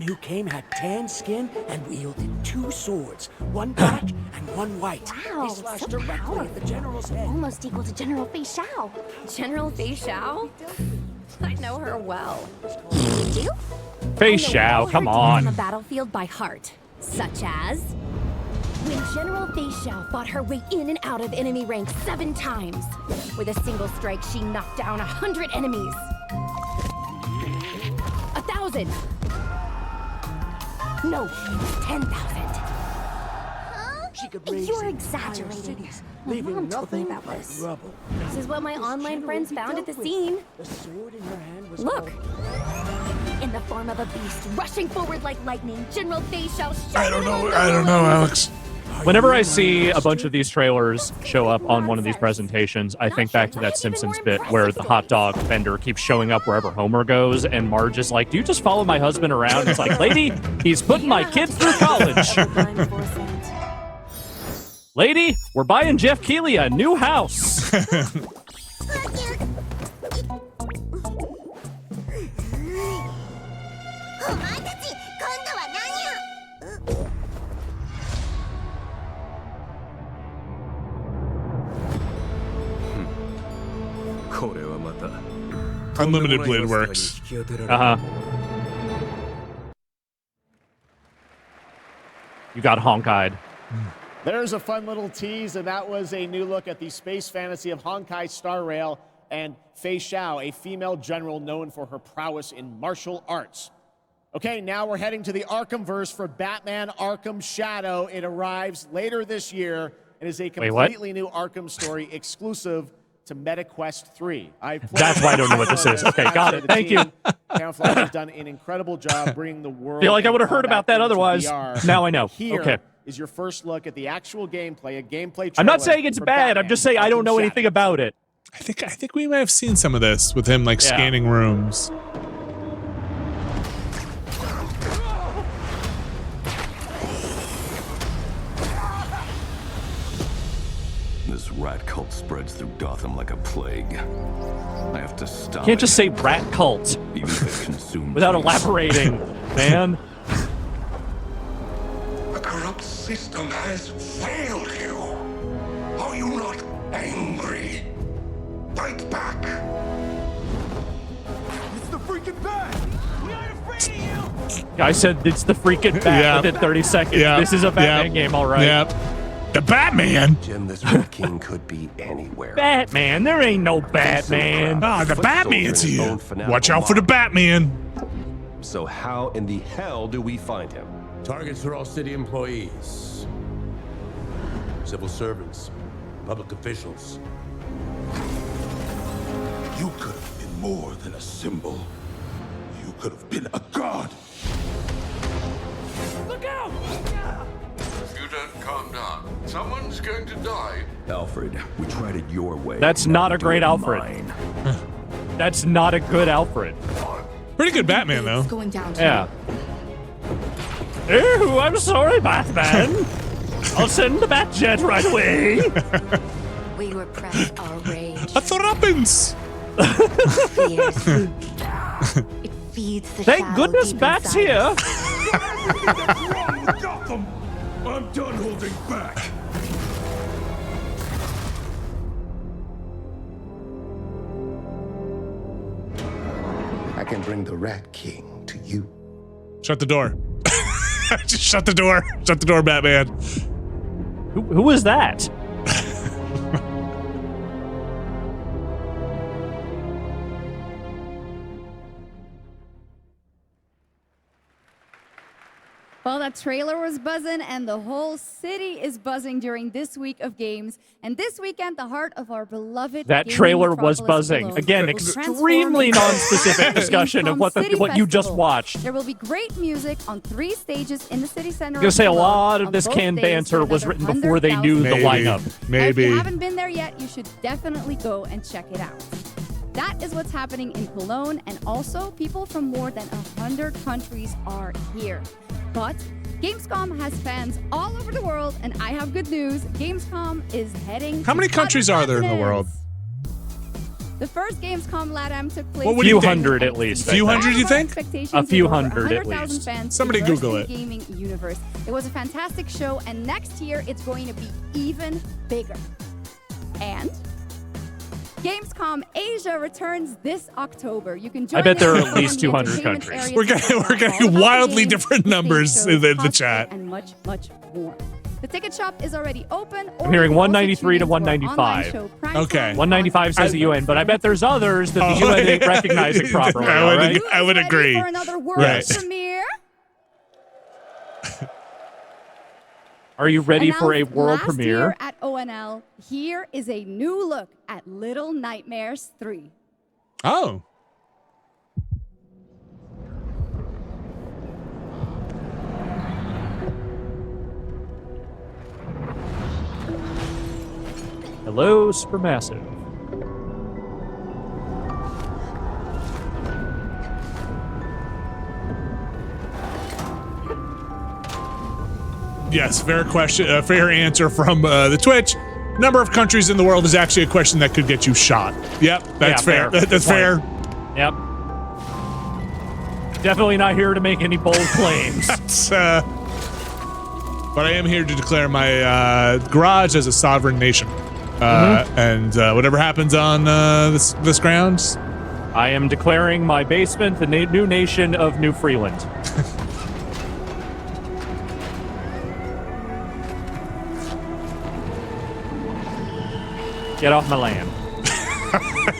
Who came had tan skin and wielded 2 swords, one black and one white. Wow, They slashed so directly at the general's head. Almost equal to General Fei Xiao. General Fei Xiao? I know her well. You do? Fei Xiao, come on. On the battlefield by heart, such as when General Fei Xiao fought her way in and out of enemy ranks 7 times. With a single strike, she knocked down 100 enemies. 1,000. No, 10,000. She could raise You're entire exaggerating. cities, My leaving mom told me nothing about but this. rubble. This is what my online friends found at the scene. The sword in her hand was Look! In the form of a beast, rushing forward like lightning, General Fei Xiao I don't know, Alex. Whenever I see a bunch of these trailers show up on one of these presentations, I think back to that Simpsons bit where the hot dog vendor keeps showing up wherever Homer goes, and Marge is like, do you just follow my husband around? It's like, lady, he's putting my kids through college. Lady, we're buying Jeff Keighley a new house. Unlimited Blade works. Uh-huh. You got Honkai. There's a fun little tease, and that was a new look at the space fantasy of Honkai Star Rail and Fei Xiao, a female general known for her prowess in martial arts. Okay, now we're heading to the Arkhamverse for Batman Arkham Shadow. It arrives later this year and is a completely new Arkham story exclusive to MetaQuest 3. That's why I don't know what this is. Okay, got it. Thank you. Camouflage has done an incredible job bringing the world. Feel like I would have heard about that otherwise. VR. Now I know. Here Okay. is your first look at the actual gameplay, a gameplay trailer. I'm not saying it's for bad. Batman I'm just saying I don't know Arkham anything about it. I think we may have seen some of this with him like scanning rooms. This rat cult spreads through Gotham like a plague. I have to stop Can't just say rat cult even if it consumes without me. elaborating, man. A corrupt system has failed you. Are you not angry? Fight back. It's the freaking bat! We aren't afraid of you! Guy said it's the freaking bat within 30 seconds. This is a Batman game, all right. Yep. The Batman? Jim, this Rat King could be anywhere. Batman? There ain't no Batman. Ah, the Batman's here. Watch out for the Batman. So how in the hell do we find him? Targets are all city employees, civil servants, public officials. You could have been more than a symbol. You could have been a god. Look out! If you don't calm down, someone's going to die. Alfred, we tried it your way. That's Now not we a do great it Alfred. mine. That's not a good Alfred. Pretty good Batman, though. Going down to Yeah. Ew, I'm sorry, Batman. I'll send the Batjet right away. We repress our rage. A throbbins. It feeds the Thank shadow goodness deep Bat's inside here. us. Gotham! I'm done holding back. I can bring the Rat King to you. Shut the door. Just shut the door. Shut the door, Batman. Who was that? Well, that trailer was buzzing, and the whole city is buzzing during this week of games. And this weekend, the heart of our beloved That gaming trailer was metropolis buzzing. Cologne Again, will extremely transform non-specific discussion of what City you just Festival. watched. There will be great music on 3 stages in the city center. I'm gonna say a Cologne lot of on this both canned days banter for was another written before they knew the Maybe. lineup. Maybe. If you haven't been there yet, you should definitely go and check it out. That is what's happening in Cologne, and also people from more than 100 countries are here. But Gamescom has fans all over the world, and I have good news. Gamescom is heading How many to countries are there in the world? The first Gamescom LATAM took place. What would few you think? hundred at least. A few hundred, you think? A few hundred at least. Somebody Google it. Gaming universe. It was a fantastic show, and next year it's going to be even bigger. And Gamescom Asia returns this October. You can join I bet there are us at least on the 200 entertainment countries. areas We're to find out getting all about wildly the games, different the numbers stage in shows, the cosplay, chat. and much, much more. The ticket shop is already open. I'm hearing 193 to 195. 195. Okay. 195 says the UN, but I bet there's others that the UN ain't recognizing properly. all right? I would agree. For another world Right. premiere. Are you ready for a Announced world last premiere? year at ONL, here is a new look at Little Nightmares 3. Oh. Hello, Supermassive. Yes, fair question. Fair answer from the Twitch. Number of countries in the world is actually a question that could get you shot. Yep, that's Yeah, fair. That's fair. Yep. Definitely not here to make any bold claims. That's, but I am here to declare my garage as a sovereign nation. And whatever happens on this ground, I am declaring my basement the new nation of New Freeland. Get off my land.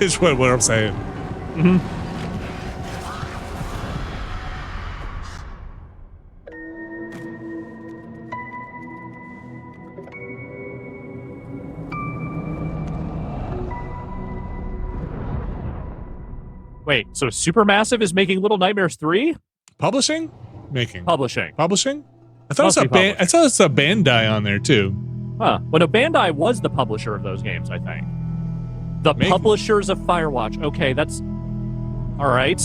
is what I'm saying. Mm-hmm. Wait, so Supermassive is making Little Nightmares 3? Publishing? Making. Publishing. Publishing? I thought Must it's be publishing. I thought it's a Bandai on there too. Huh. Well, no, Bandai was the publisher of those games, I think. The publishers of Firewatch. Okay, that's... All right.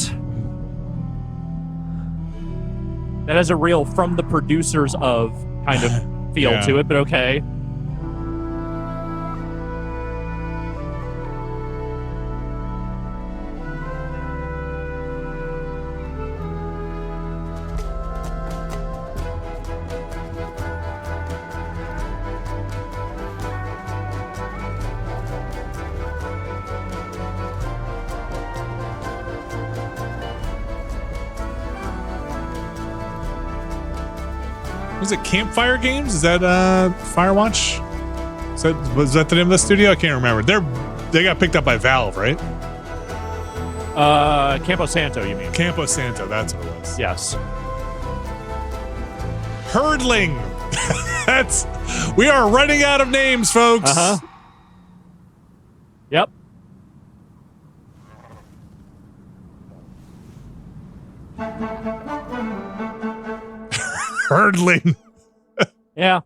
That has a real from the producers of kind of feel Yeah. to it, but okay. Was it Campfire Games? Is that Firewatch? Was that the name of the studio? I can't remember. They got picked up by Valve, right? Campo Santo, you mean? Campo Santo, that's what it was. Yes. Herdling. We are running out of names, folks. Uh-huh. Yep. Herdling. Yeah.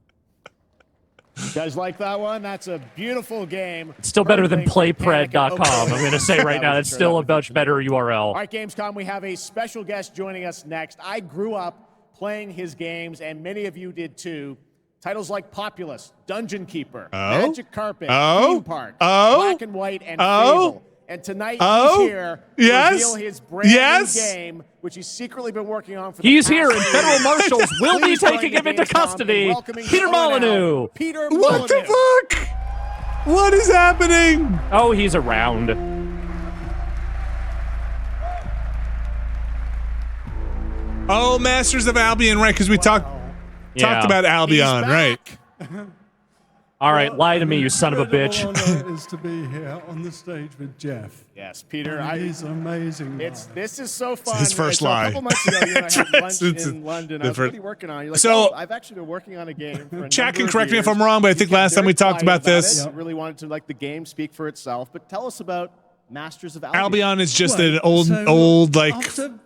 You guys like that one? That's a beautiful game. It's still better than Herdling, playpred.com. I'm going to say right now, that's still a much better URL. All right, Gamescom, we have a special guest joining us next. I grew up playing his games, and many of you did too. Titles like Populous, Dungeon Keeper, Magic Carpet, Theme Park, Black and White, and Fable. And tonight he's here to reveal his brand new game, which he's secretly been working on for the He's past here, and year. federal marshals will be Please join taking the him into Gamescom custody. in welcoming Peter ONL, Molyneux. Peter What the Molyneux. fuck? What is happening? Oh, he's around. Oh, Masters of Albion, right? Because we talked about Albion, right? All right, lie to me, you son of a bitch. Honor is to be here on the stage with Jeff. Yes, Peter. He's amazing. This is so fun. His first lie. A couple months ago, you and I had lunch in London. I was really working on it. You're like, so, I've actually been working on a game for a Chat can number of correct me if years. I'm wrong, but I think last time we talked about this. You really wanted to let the game speak for itself. But tell us about Masters of Albion. Albion is just an old like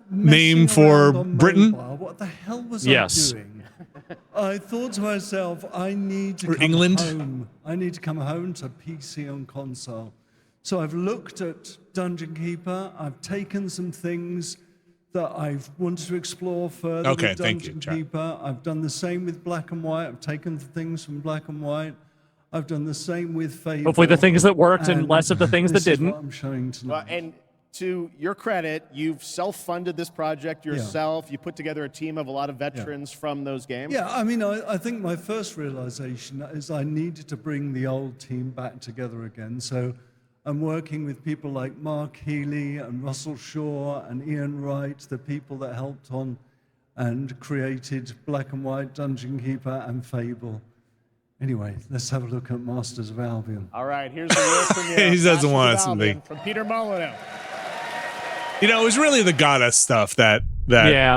name for Britain. What the hell was I doing? I thought to myself, I need to Or come England. home. I need to come home to PC on console. So I've looked at Dungeon Keeper. I've taken some things that I've wanted to explore further Okay, with thank you, Dungeon Chad. Keeper. I've done the same with Black and White. I've taken the things from Black and White. I've done the same with Fable. Hopefully the things that worked and less of the things that this is didn't. what I'm showing tonight. And to your credit, you've self-funded this project yourself. You put together a team of a lot of veterans from those games. Yeah, I mean, I think my first realization is I needed to bring the old team back together again. So I'm working with people like Mark Healy and Russell Shaw and Ian Wright, the people that helped on and created Black and White, Dungeon Keeper, and Fable. Anyway, let's have a look at Masters of Albion. All right, here's the world premiere. He doesn't Masters want of us to Albion think. from Peter Molyneux. You know, it was really the goddess stuff that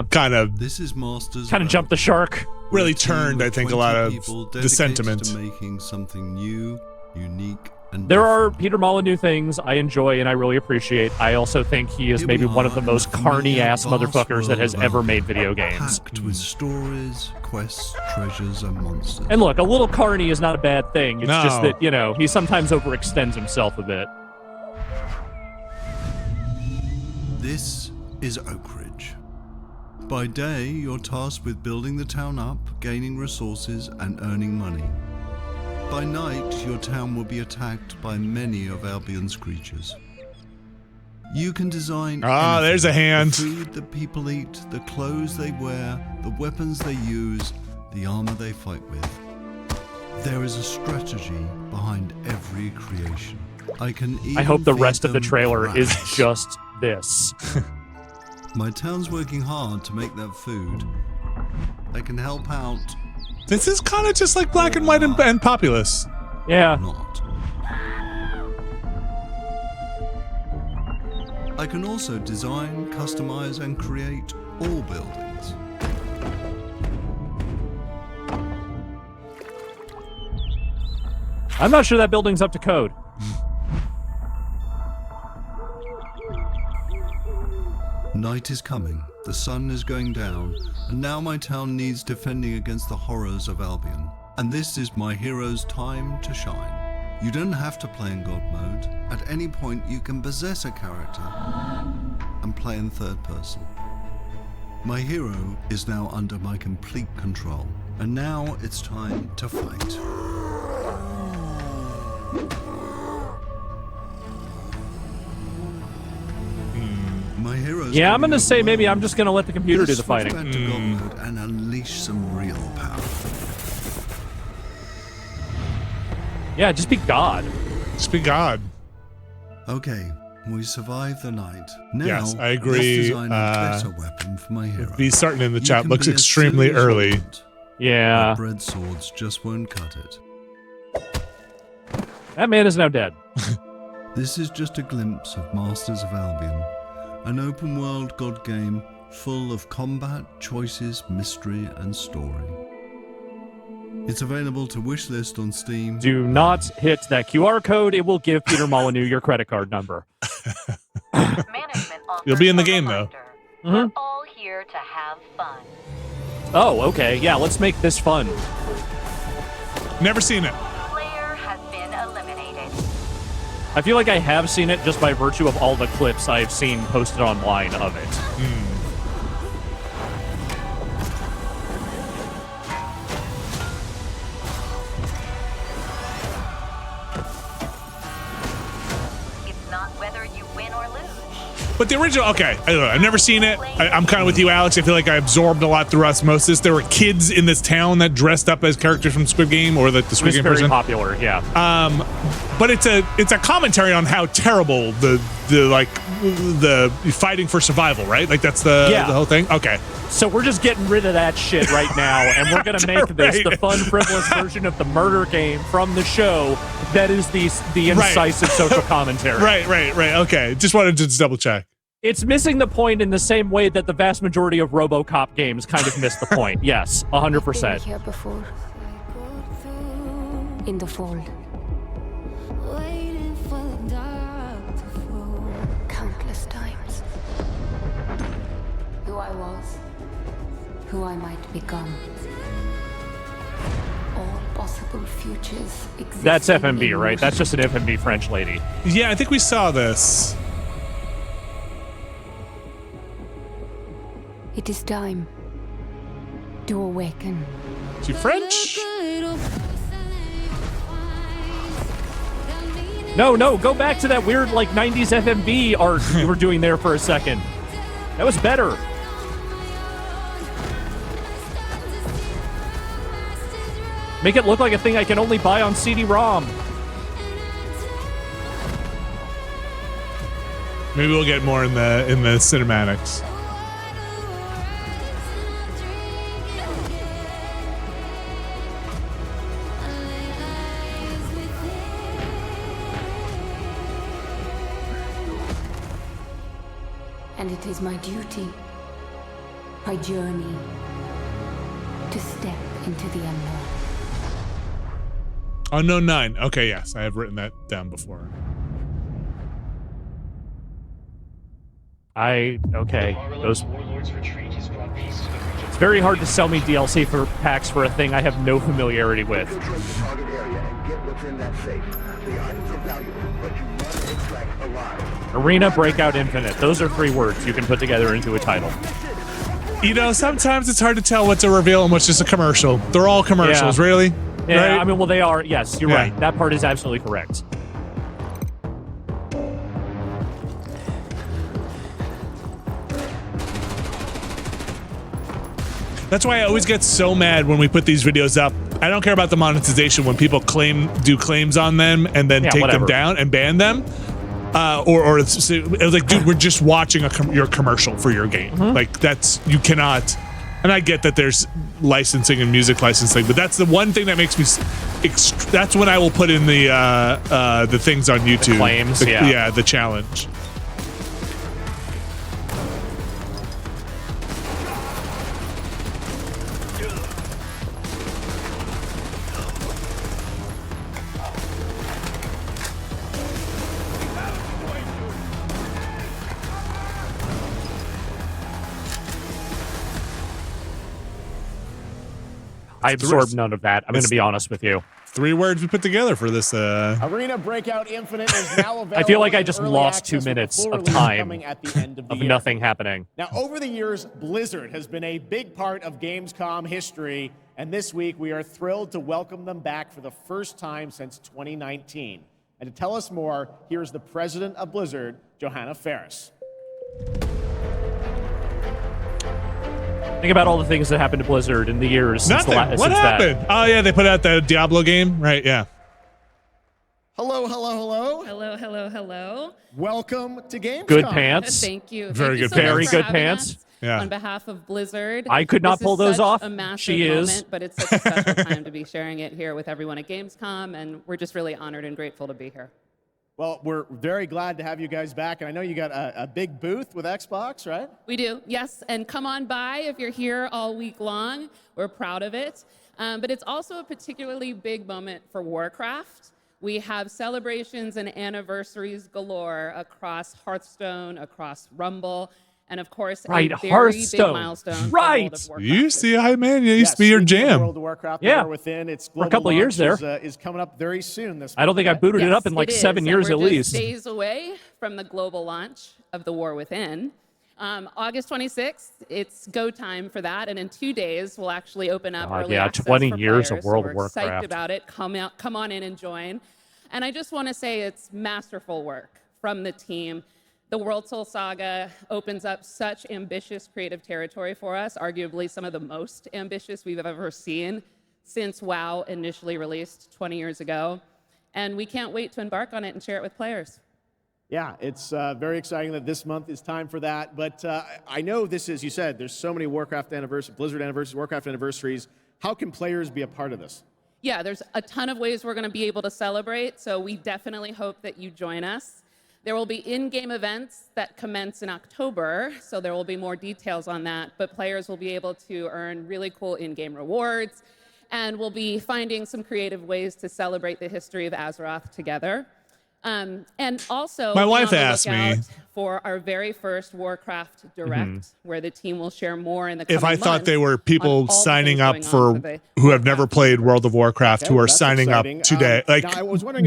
kind of This is Masters. Kind of jumped the shark. really turned, I think, a lot of the sentiment. To making something new, unique, and There are Peter Molyneux things I enjoy and I really appreciate. I also think he is maybe one of the most carny-ass motherfuckers that has ever made video games. packed with stories, quests, treasures, and monsters. And look, a little carny is not a bad thing. It's just No. that, you know, he sometimes overextends himself a bit. This is Oak Ridge. By day, you're tasked with building the town up, gaining resources, and earning money. By night, your town will be attacked by many of Albion's creatures. You can design there's a hand. The food that people eat, the clothes they wear, the weapons they use, the armor they fight with. There is a strategy behind every creation. I hope the rest of the trailer is just this. My town's working hard to make that food. I can help out. This is kind of just like Black and White and Populous. Yeah. Not. I can also design, customize, and create all buildings. I'm not sure that building's up to code. Night is coming, the sun is going down, and now my town needs defending against the horrors of Albion. And this is my hero's time to shine. You don't have to play in God mode. At any point, you can possess a character and play in third person. My hero is now under my complete control, and now it's time to fight. My heroes. Yeah, I'm gonna say maybe I'm just gonna let the computer do the fighting. Back to God mode and unleash some real power. Yeah, just be God. Just be God. Okay, we survived the night. Now, Yes, I let's agree. design a better weapon for my hero. Be starting in the You chat can looks be as extremely silly as you early. want, Yeah. but bread swords just won't cut it. That man is now dead. This is just a glimpse of Masters of Albion, an open-world God game full of combat, choices, mystery, and story. It's available to wishlist on Steam. Do not hit that QR code. It will give Peter Molyneux your credit card number. You'll be in the game though. Mhm. All here to have fun. Oh, okay. Yeah, let's make this fun. Never seen it. Player has been eliminated. I feel like I have seen it just by virtue of all the clips I've seen posted online of it. It's not whether you win or lose. But the original, okay, I don't know. I've never seen it. I'm kind of with you, Alex. I feel like I absorbed a lot through osmosis. There were kids in this town that dressed up as characters from Squid Game or the Squid Game very person. popular, yeah. But it's a commentary on how terrible the fighting for survival, right? Like that's the whole thing. Okay. So we're just getting rid of that shit right now, and we're gonna make this the fun, frivolous version of the murder game from the show. That is the incisive social commentary. Right. Okay. Just wanted to just double check. It's missing the point in the same way that the vast majority of RoboCop games kind of miss the point. Yes, 100%. Here before, in the fold. Countless times. Who I was, who I might become. All possible futures exist. That's FMB, right? That's just an FMB French lady. Yeah, I think we saw this. It is time to awaken. Is she French? No, go back to that weird like 90s FMV art you were doing there for a second. That was better. Make it look like a thing I can only buy on CD-ROM. Maybe we'll get more in the cinematics. And it is my duty, my journey, to step into the unknown. Unknown 9. Okay, yes, I have written that down before. Those. It's very hard to sell me DLC for packs for a thing I have no familiarity with. Arena, Breakout, Infinite. Those are 3 words you can put together into a title. You know, sometimes it's hard to tell what's a reveal and what's just a commercial. They're all commercials, really. Yeah, right? I mean, well, they are. Yes, you're right. That part is absolutely correct. That's why I always get so mad when we put these videos up. I don't care about the monetization when people do claims on them and then take them down and ban them. It was like, dude, we're just watching your commercial for your game. Like that's, you cannot. And I get that there's licensing and music licensing, but that's the one thing that makes me. That's when I will put in the things on YouTube. The claims, yeah, the challenge. I absorbed none of that. I'm going to be honest with you. 3 words we put together for this. Arena Breakout Infinite is now available. I feel like I just lost 2 minutes of time of nothing happening. Now, over the years, Blizzard has been a big part of Gamescom history, and this week we are thrilled to welcome them back for the first time since 2019. And to tell us more, here's the president of Blizzard, Johanna Ferris. Think about all the things that happened to Blizzard in the years since Nothing. What happened? Oh, yeah, they put out the Diablo game, right? Yeah. Hello. Welcome to Gamescom. Good pants. Thank you. Very good Thank you so much Very for good having pants. us Yeah. On behalf of Blizzard. I could not pull those off. A massive She is. moment, but it's such a special time to be sharing it here with everyone at Gamescom, and we're just really honored and grateful to be here. Well, we're very glad to have you guys back, and I know you got a big booth with Xbox, right? We do, yes, and come on by if you're here all week long. We're proud of it. But it's also a particularly big moment for Warcraft. We have celebrations and anniversaries galore across Hearthstone, across Rumble, and of course, right, a very Hearthstone. big milestone. Right. You see, man, it used to be your jam. World of Warcraft, Yeah. Within, its For a couple of years there. is coming up very soon. This I don't think I booted it up in like 7 years at we're least. just days away from the global launch of The War Within. August 26th, it's go time for that, and in 2 days we'll actually open up early access 20 for years players, of World so of we're Warcraft. Psyched about it. Come on in and join. And I just want to say it's masterful work from the team. The World Soul Saga opens up such ambitious creative territory for us, arguably some of the most ambitious we've ever seen since WoW initially released 20 years ago. And we can't wait to embark on it and share it with players. Yeah, it's very exciting that this month is time for that. But I know this is, you said, there's so many Warcraft anniversaries, Blizzard anniversaries, Warcraft anniversaries. How can players be a part of this? Yeah, there's a ton of ways we're going to be able to celebrate, so we definitely hope that you join us. There will be in-game events that commence in October, so there will be more details on that, but players will be able to earn really cool in-game rewards, and we'll be finding some creative ways to celebrate the history of Azeroth together. And also, my wife asked me for our very first Warcraft Direct, where the team will share more in the coming if I thought they were people months signing on up for who have never played World of Warcraft, who are signing exciting. up today, like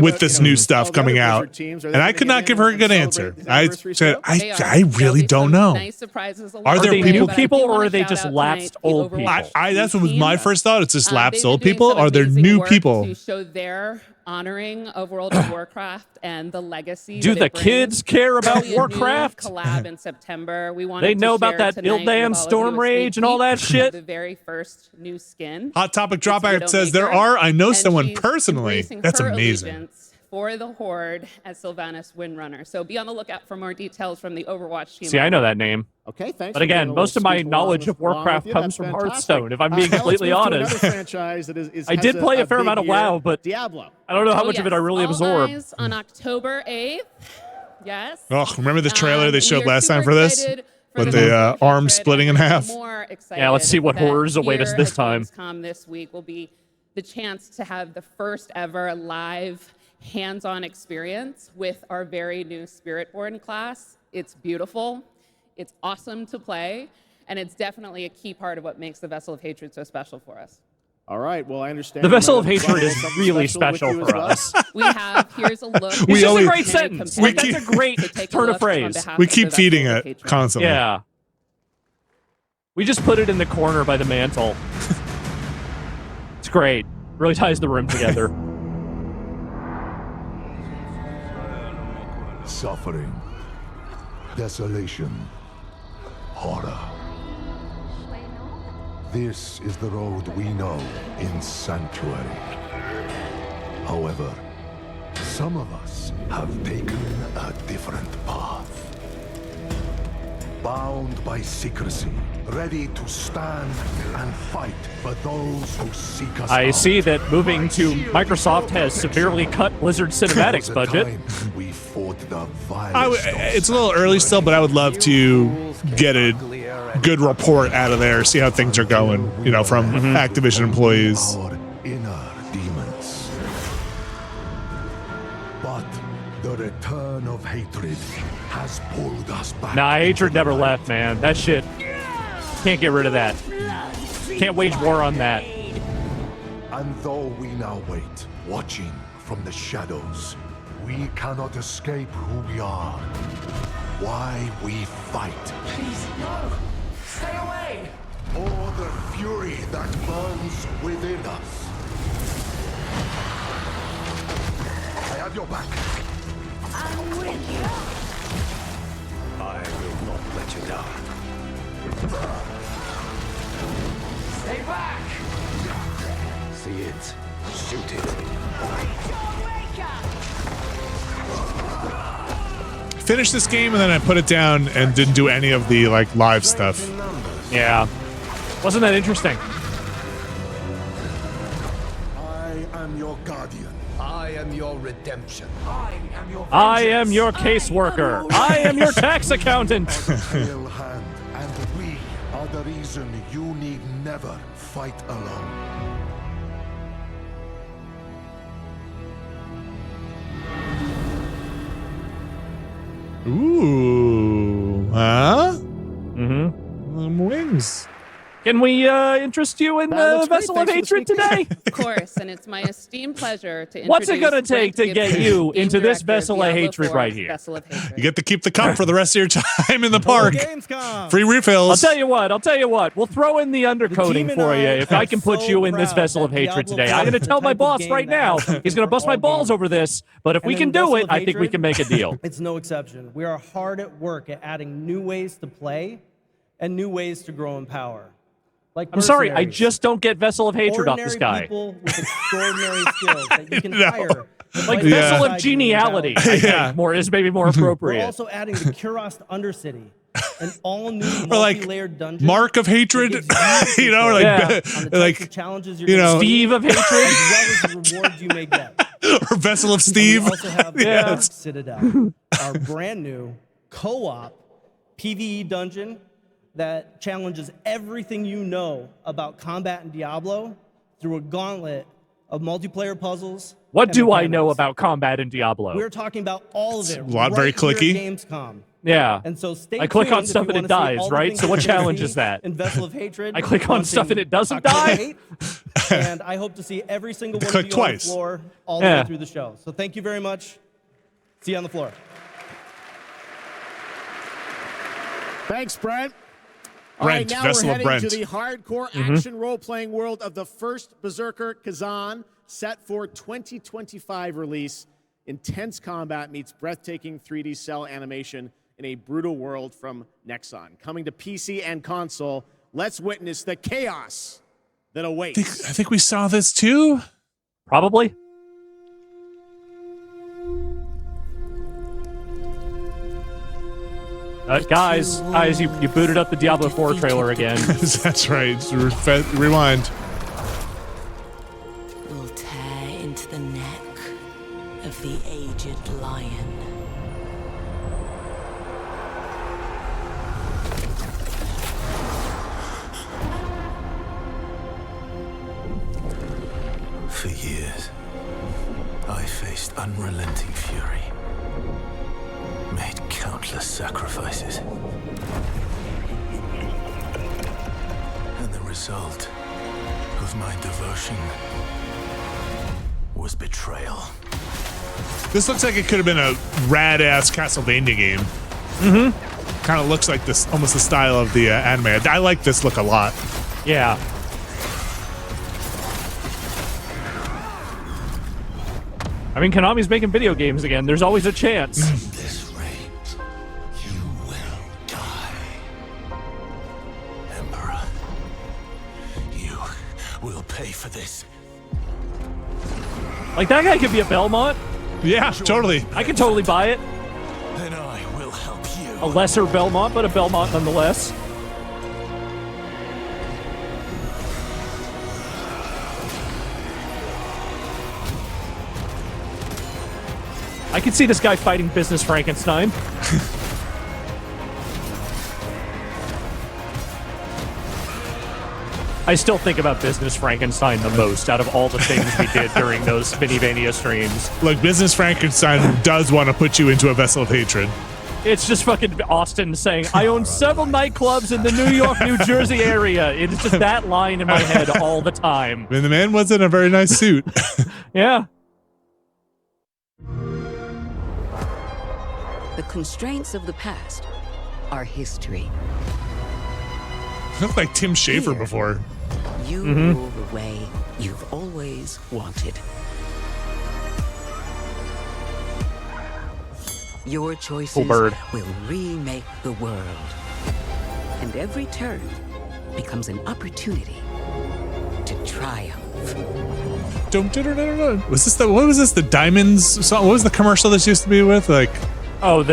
with this new stuff coming out. And I could not give her a good answer. I said, I really don't know. Nice surprises Are there they people, new people or are they just lapsed old people? That's what was my first thought. It's just lapsed old people. Are there amazing new work people? to show their honoring of World of Warcraft and the legacy. Do that the it brings. kids care about There'll be a new Warcraft? Collab in September. We wanted They to know about share that tonight Ildam with all of Storm you a sneak Rage and all that peek shit? of the very first new skin. Hot Topic Dropout Widowmaker, says there are. I know and someone she's personally. embracing That's her amazing. allegiance for the Horde as Sylvanas Windrunner. So be on the lookout for more details from the Overwatch team. See, I know that name. Okay, thanks. But again, most of my knowledge of Warcraft comes from Hearthstone, if I'm being completely honest. I did play a fair amount of WoW, but Diablo. I don't know how much of it I really All absorbed. eyes on October 8th. Yes. Oh, remember the trailer they showed we are last time super for this? excited for With the the arms splitting in half. More excited Yeah, let's see what that horrors await us here this at time. Gamescom this week will be the chance to have the first ever live hands-on experience with our very new Spiritborn class. It's beautiful, it's awesome to play, and it's definitely a key part of what makes the Vessel of Hatred so special for us. All right, well, I understand. The Vessel of Hatred is really special for us. We have, here's a look. It's just a great sentence. That's a great turn of phrase. We keep feeding it constantly. Yeah. We just put it in the corner by the mantle. It's great. Really ties the room together. Suffering, desolation, horror. This is the road we know in Sanctuary. However, some of us have taken a different path. Bound by secrecy, ready to stand and fight for those who seek us I out. see that moving to Microsoft has severely cut Blizzard's cinematics budget. We fought the It's a little early still, but I would love to get a good report out of there, see how things are going, you know, from Activision employees. Our inner demons. But the return of hatred has pulled us back. Nah, hatred never left, man. That shit. Can't get rid of that. Can't wage war on that. And though we now wait, watching from the shadows, we cannot escape who we are. Why we fight. Please, no! Stay away! Or the fury that burns within us. I have your back. I'm with you! I will not let you down. Stay back! See it. Shoot it. Finished this game and then I put it down and didn't do any of the like live stuff. Yeah. Wasn't that interesting? I am your guardian. I am your redemption. I am your caseworker. I am your tax accountant. Pale hand, and we are the reason you need never fight alone. Ooh, huh? Mm-hmm. Wings. Can we interest you in the Vessel of Hatred today? Of course, and it's my esteemed pleasure to introduce What's it going to take to get you into this Vessel of Hatred right here? You get to keep the cup for the rest of your time in the park. Free refills. I'll tell you what. We'll throw in the undercoating for you if I can put you in this Vessel of Hatred today. I'm going to tell my boss right now. He's going to bust my balls over this, but if we can do it, I think we can make a deal. It's no exception. We are hard at work at adding new ways to play and new ways to grow in power. Like I'm sorry, I just don't get Vessel of Hatred off this guy. People with extraordinary skills that you can hire. Like Vessel of Geniality, I think, is maybe more appropriate. We're also adding the Kurast Undercity, an all-new or like multi-layered dungeon. Mark of Hatred, you know, or like challenges you know, Steve of Hatred, as well as the rewards you may get. Or Vessel of Steve. We also have the Citadel, our brand new co-op PvE dungeon that challenges everything you know about combat in Diablo through a gauntlet of multiplayer puzzles. What do I know about combat in Diablo? We're talking about all of it. A lot very clicky. Gamescom. Yeah. And so stay I click tuned on stuff and it dies, right? So what challenge is that? In Vessel of Hatred. I click on stuff and it doesn't die. And I hope to see every single one of you on the floor all the way through the show. So thank you very much. See you on the floor. Thanks, Brent. All Brent, right, now Vessel we're of heading Brent. to the hardcore action role-playing world of the first Berserker Kazan, set for 2025 release. Intense combat meets breathtaking 3D cell animation in a brutal world from Nexon. Coming to PC and console, let's witness the chaos that awaits. I think we saw this too. Probably. Guys, you booted up the Diablo 4 trailer again. That's right. Rewind. We'll tear into the neck of the aged lion. For years, I faced unrelenting fury, made countless sacrifices. And the result of my devotion was betrayal. This looks like it could have been a rad-ass Castlevania game. Mm-hmm. Kind of looks like this, almost the style of the anime. I like this look a lot. Yeah. I mean, Konami's making video games again. There's always a chance. At this rate, you will die. Emperor, you will pay for this. Like, that guy could be a Belmont. Yeah, totally. I could totally buy it. Then I will help you. A lesser Belmont, but a Belmont nonetheless. I could see this guy fighting Business Frankenstein. I still think about Business Frankenstein the most out of all the things we did during those Minivania streams. Look, Business Frankenstein does want to put you into a Vessel of Hatred. It's just fucking Austin saying, I own several nightclubs in the New York, New Jersey area. It's just that line in my head all the time. And the man was in a very nice suit. Yeah. The constraints of the past are history. Looked like Tim Schafer before. You rule the way you've always wanted. Your choices will remake the world. And every turn becomes an opportunity to triumph. Was this what was this? The Diamonds song? What was the commercial this used to be with? Like, oh,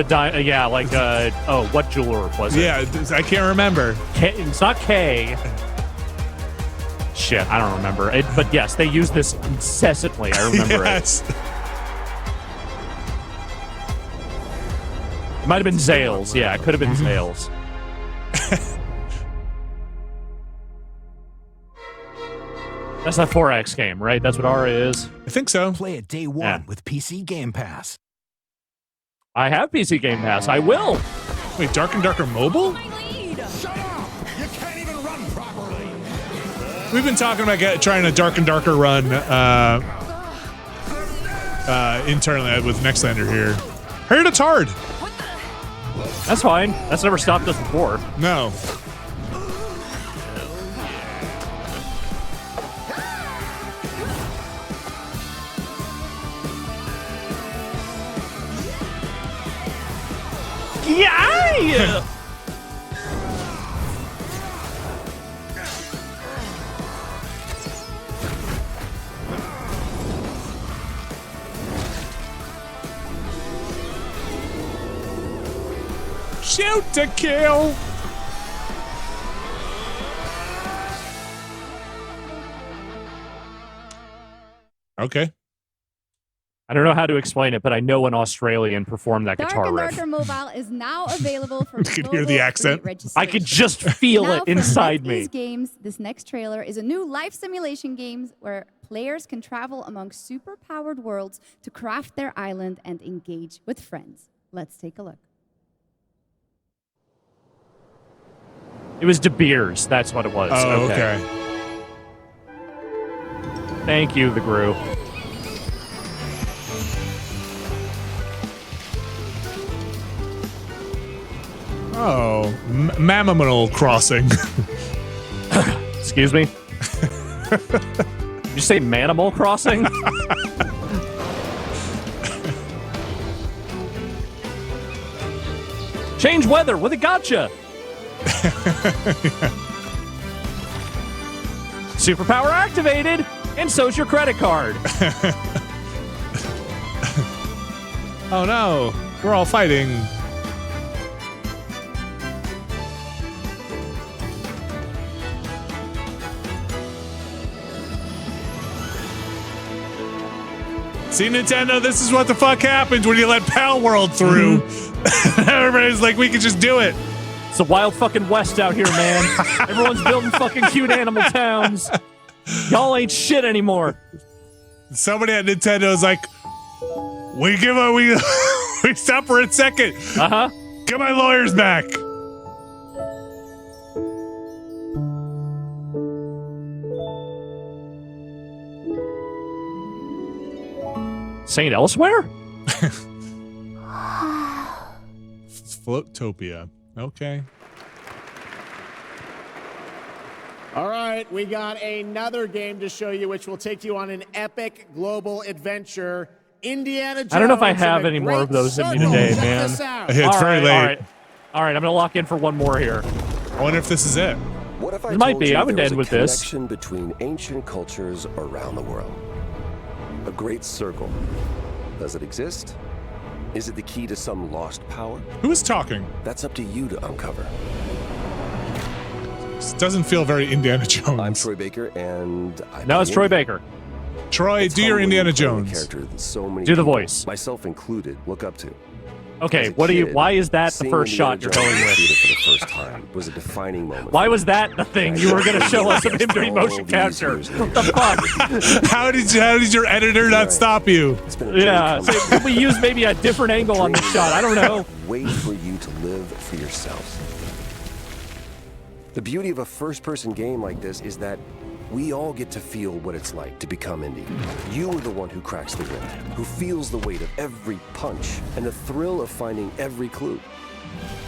what jeweler was it? Yeah, I can't remember. It's not K. Shit, I don't remember. But yes, they use this incessantly. I remember it. It might have been Zales. Yeah, it could have been Zales. That's that 4X game, right? That's what Aura is. I think so. Play it day one with PC Game Pass. I have PC Game Pass. I will. Wait, Dark and Darker Mobile? Shut up! You can't even run properly! We've been talking about trying a Dark and Darker run internally with Nextlander here. Heard it's hard. That's fine. That's never stopped us before. No. Yeah! Shoot to kill. Okay. I don't know how to explain it, but I know an Australian performed that guitar riff. Dark and Darker Mobile is now available for You can hear the accent. I could just feel Now it inside for me. These games, this next trailer is a new life simulation game where players can travel among super-powered worlds to craft their island and engage with friends. Let's take a look. It was De Beers. That's what it was. Oh, okay. Thank you, the Gru. Oh, Mammal Crossing. Excuse me? Did you say Manimal Crossing? Change weather with a gotcha. Superpower activated, and so's your credit card. Oh no, we're all fighting. See, Nintendo, this is what the fuck happens when you let Pal World through. Everybody's like, we can just do it. It's the wild fucking West out here, man. Everyone's building fucking cute animal towns. Y'all ain't shit anymore. Somebody at Nintendo's like, we stop for a second. Uh-huh. Get my lawyers back. Saint Elsewhere? Floatopia. Okay. All right, we got another game to show you, which will take you on an epic global adventure. Indiana Jones. I don't know if I have any more of those in me today, man. It's very late. All right, I'm gonna lock in for one more here. I wonder if this is it. What if I It might told be. you I would there was end a with this. connection between ancient cultures around the world? A great circle. Does it exist? Is it the key to some lost power? Who is talking? That's up to you to uncover. This doesn't feel very Indiana Jones. I'm Troy Baker, and No, it's Troy Baker. Troy, do your Indiana Jones. Character that so many Do the people, voice. myself included, look up to. Okay, As a what do you? kid, Why is that the seeing first Indiana shot you're Jones going in the with? theater for the first time was a defining moment. Why was that the thing you were gonna show us of him doing motion capture? What the fuck? How did your editor not stop you? Yeah, so could we use maybe a different angle on the shot? I don't know. Wait for you to live for yourselves. The beauty of a first-person game like this is that we all get to feel what it's like to become indie. You are the one who cracks the whip, who feels the weight of every punch and the thrill of finding every clue.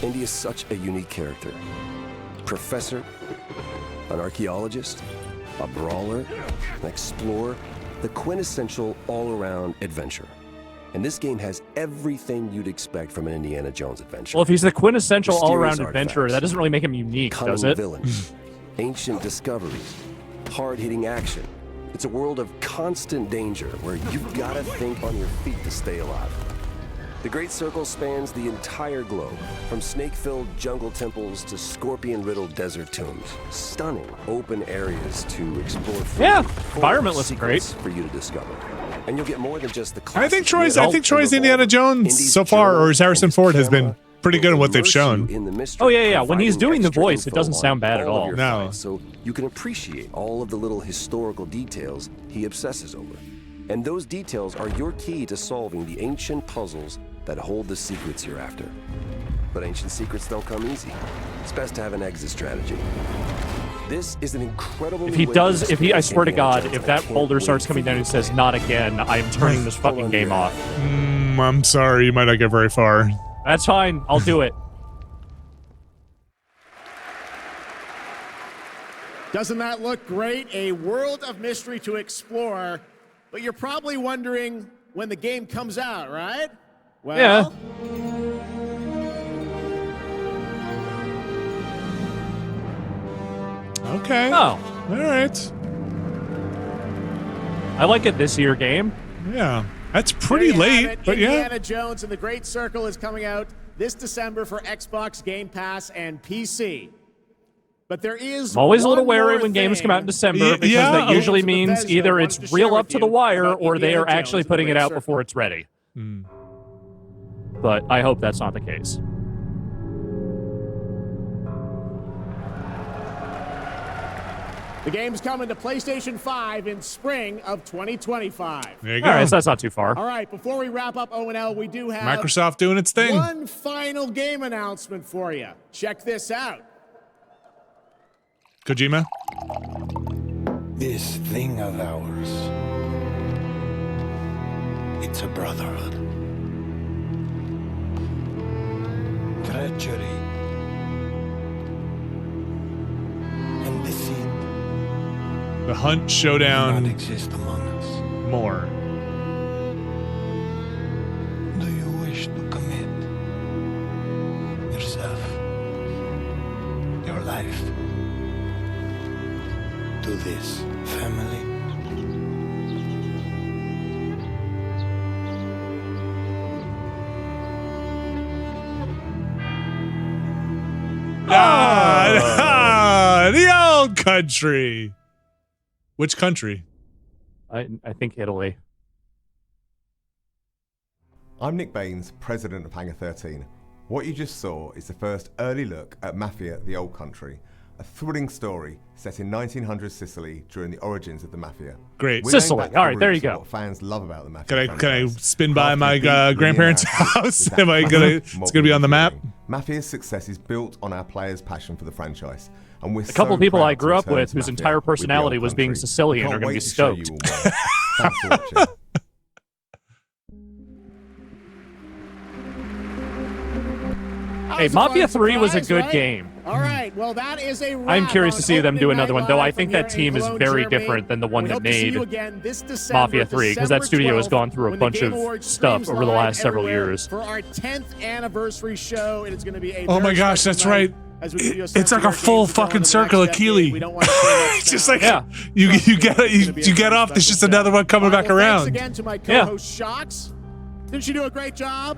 Indy is such a unique character. Professor, an archaeologist, a brawler, an explorer, the quintessential all-around adventurer. And this game has everything you'd expect from an Indiana Jones adventure. Well, if he's the quintessential Mysterious all-around adventurer, artifacts, that doesn't really make him unique, cunning does it? villains, ancient discoveries, hard-hitting action. It's a world of constant danger where you've got to think on your feet to stay alive. The Great Circle spans the entire globe, from snake-filled jungle temples to scorpion-riddled desert tombs. Stunning open areas to explore. Yeah, environment looks great for you to discover. And you'll get more than just the I think Troy's Indiana Jones so far, or as Harrison Ford has been pretty good at what they've shown. Oh yeah. When he's doing the voice, it doesn't sound bad at all. No. So you can appreciate all of the little historical details he obsesses over. And those details are your key to solving the ancient puzzles that hold the secrets you're after. But ancient secrets don't come easy. It's best to have an exit strategy. This is an incredible. If he does, I swear to God, if that folder starts coming down and says "not again," I am turning this fucking game off. I'm sorry, you might not get very far. That's fine. I'll do it. Doesn't that look great? A world of mystery to explore. But you're probably wondering when the game comes out, right? Well, yeah. Okay. Oh. All right. I like it this year game. Yeah. That's pretty late, but yeah. Indiana Jones and the Great Circle is coming out this December for Xbox Game Pass and PC. But there is I'm always a little wary when games come out in December because that usually means either it's real up to the wire or they are actually putting it out before it's ready. But I hope that's not the case. The game's coming to PlayStation 5 in spring of 2025. There you go. All right, so that's not too far. All right, before we wrap up O&L, we do have Microsoft doing its thing. One final game announcement for you. Check this out. Kojima. This thing of ours, it's a brotherhood. Treachery and deceit. The Hunt Showdown. Do not exist among us. More. Do you wish to commit yourself, your life, to this family? The old country. Which country? I think Italy. I'm Nick Baines, president of Hangar 13. What you just saw is the first early look at Mafia: The Old Country, a thrilling story set in 1900 Sicily during the origins of the Mafia. Great. Sicily. All right, there you go. What fans love about the Mafia. Can I spin by my grandparents' house? Am I gonna? It's gonna be on the map. Mafia's success is built on our players' passion for the franchise, and we're A couple of people I grew up with with whose entire personality was being Sicilian are going to be stoked. Thanks for watching. Hey, Mafia 3 was a good game. All right, well, that is a wrap. I'm curious to see them do Opening another Night one, though I Live think from that here in team is Cologne, very Germany. different than the one We that hope to see made you again this December, Mafia 3, because that studio has gone through a when the bunch Game of Awards stuff streams over the live last several everywhere years. For our 10th anniversary show, it is going to be a Oh my very gosh, special that's night right. as we give you a It's sense like of a where full games are going fucking in the circle of next decade. Keeley. We don't want to say It's just like you get off. There's just another one coming back around. Thanks again to my co-host Shocks. Didn't she do a great job?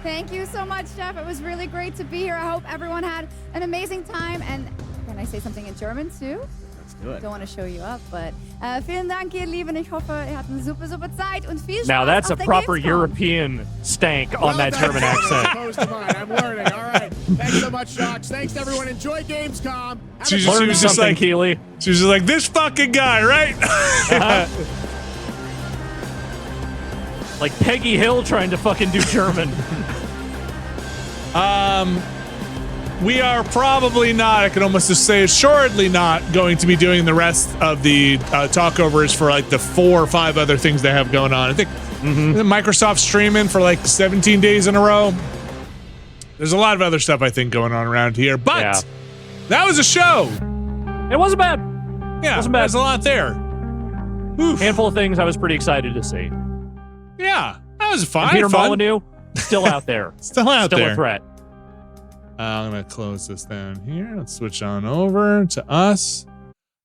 Thank you so much, Jeff. It was really great to be here. I hope everyone had an amazing time. And can I say something in German too? Let's do it. Don't want to show you up, but vielen Dank, ihr Lieben. Ich hoffe, ihr habt eine super Zeit und viel Spaß Now that's a auf der proper Gamescom. European stank on that German accent. Opposed to mine. I'm learning. All right. Thanks so much, Shocks. Thanks to everyone. Enjoy Gamescom. She was just like Keeley. She was just like this fucking guy, right? Like Peggy Hill trying to fucking do German. We are probably not, I can almost just say assuredly not going to be doing the rest of the talkovers for like the 4 or 5 other things they have going on. I think Microsoft streaming for like 17 days in a row. There's a lot of other stuff I think going on around here, but that was a show. It wasn't bad. Yeah, wasn't bad. There's a lot there. Handful of things I was pretty excited to see. Yeah, that was fun. And Peter Molyneux, still out there. Still out there. Still a threat. I'm going to close this down here. Let's switch on over to us.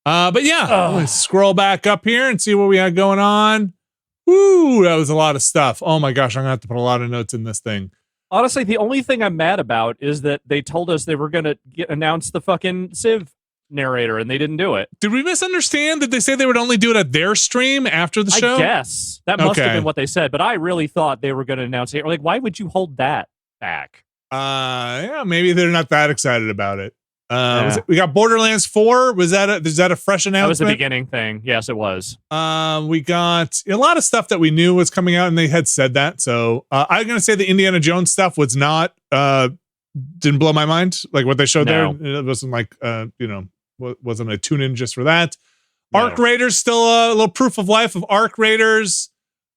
But yeah, let's scroll back up here and see what we had going on. Woo, that was a lot of stuff. Oh my gosh, I'm going to have to put a lot of notes in this thing. Honestly, the only thing I'm mad about is that they told us they were going to announce the fucking Civ narrator, and they didn't do it. Did we misunderstand? Did they say they would only do it at their stream after the show? I guess. That must have been what they said, but I really thought they were going to announce it. Like, why would you hold that back? Yeah, maybe they're not that excited about it. We got Borderlands 4. Is that a fresh announcement? That was the beginning thing. Yes, it was. We got a lot of stuff that we knew was coming out, and they had said that. So I'm gonna say the Indiana Jones stuff was not didn't blow my mind. Like what they showed there, it wasn't like wasn't a tune in just for that. No. Arc Raiders, still a little proof of life of Arc Raiders.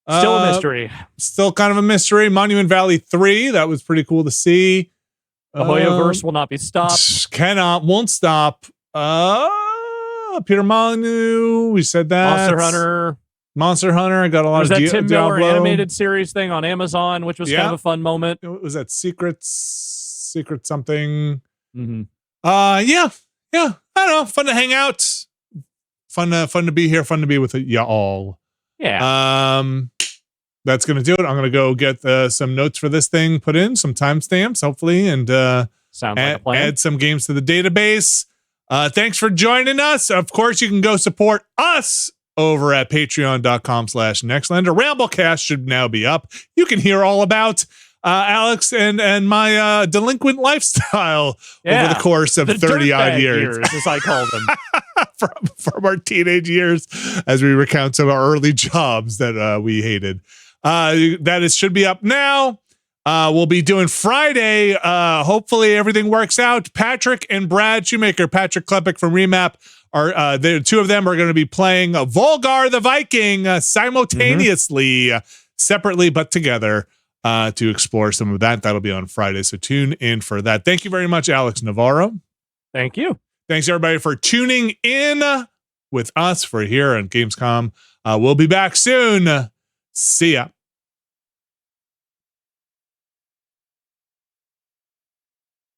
Still a mystery. Still kind of a mystery. Monument Valley 3, that was pretty cool to see. The Hoyoverse will not be stopped. Won't stop. Peter Molyneux, we said that. Monster Hunter. I got a lot of that Tim Miller Diablo. animated series thing on Amazon, which was kind of a fun moment. Was that Secret something? Mm-hmm. Yeah. I don't know. Fun to hang out. Fun to be here. Fun to be with y'all. Yeah. That's gonna do it. I'm gonna go get some notes for this thing put in, some timestamps, hopefully, and Sounds like a plan. Add some games to the database. Thanks for joining us. Of course, you can go support us over at patreon.com/Nextlander. Ramblecast should now be up. You can hear all about Alex and my delinquent lifestyle over the course of 30-odd years, as I call them. from our teenage years, as we recount some of our early jobs that we hated. Should be up now. We'll be doing Friday. Hopefully everything works out. Patrick and Brad Shoemaker, Patrick Klepek from Remap, are the two of them are going to be playing Volgar the Viking simultaneously, separately but together, to explore some of that. That'll be on Friday, so tune in for that. Thank you very much, Alex Navarro. Thank you. Thanks everybody for tuning in with us for here on Gamescom. We'll be back soon. See ya.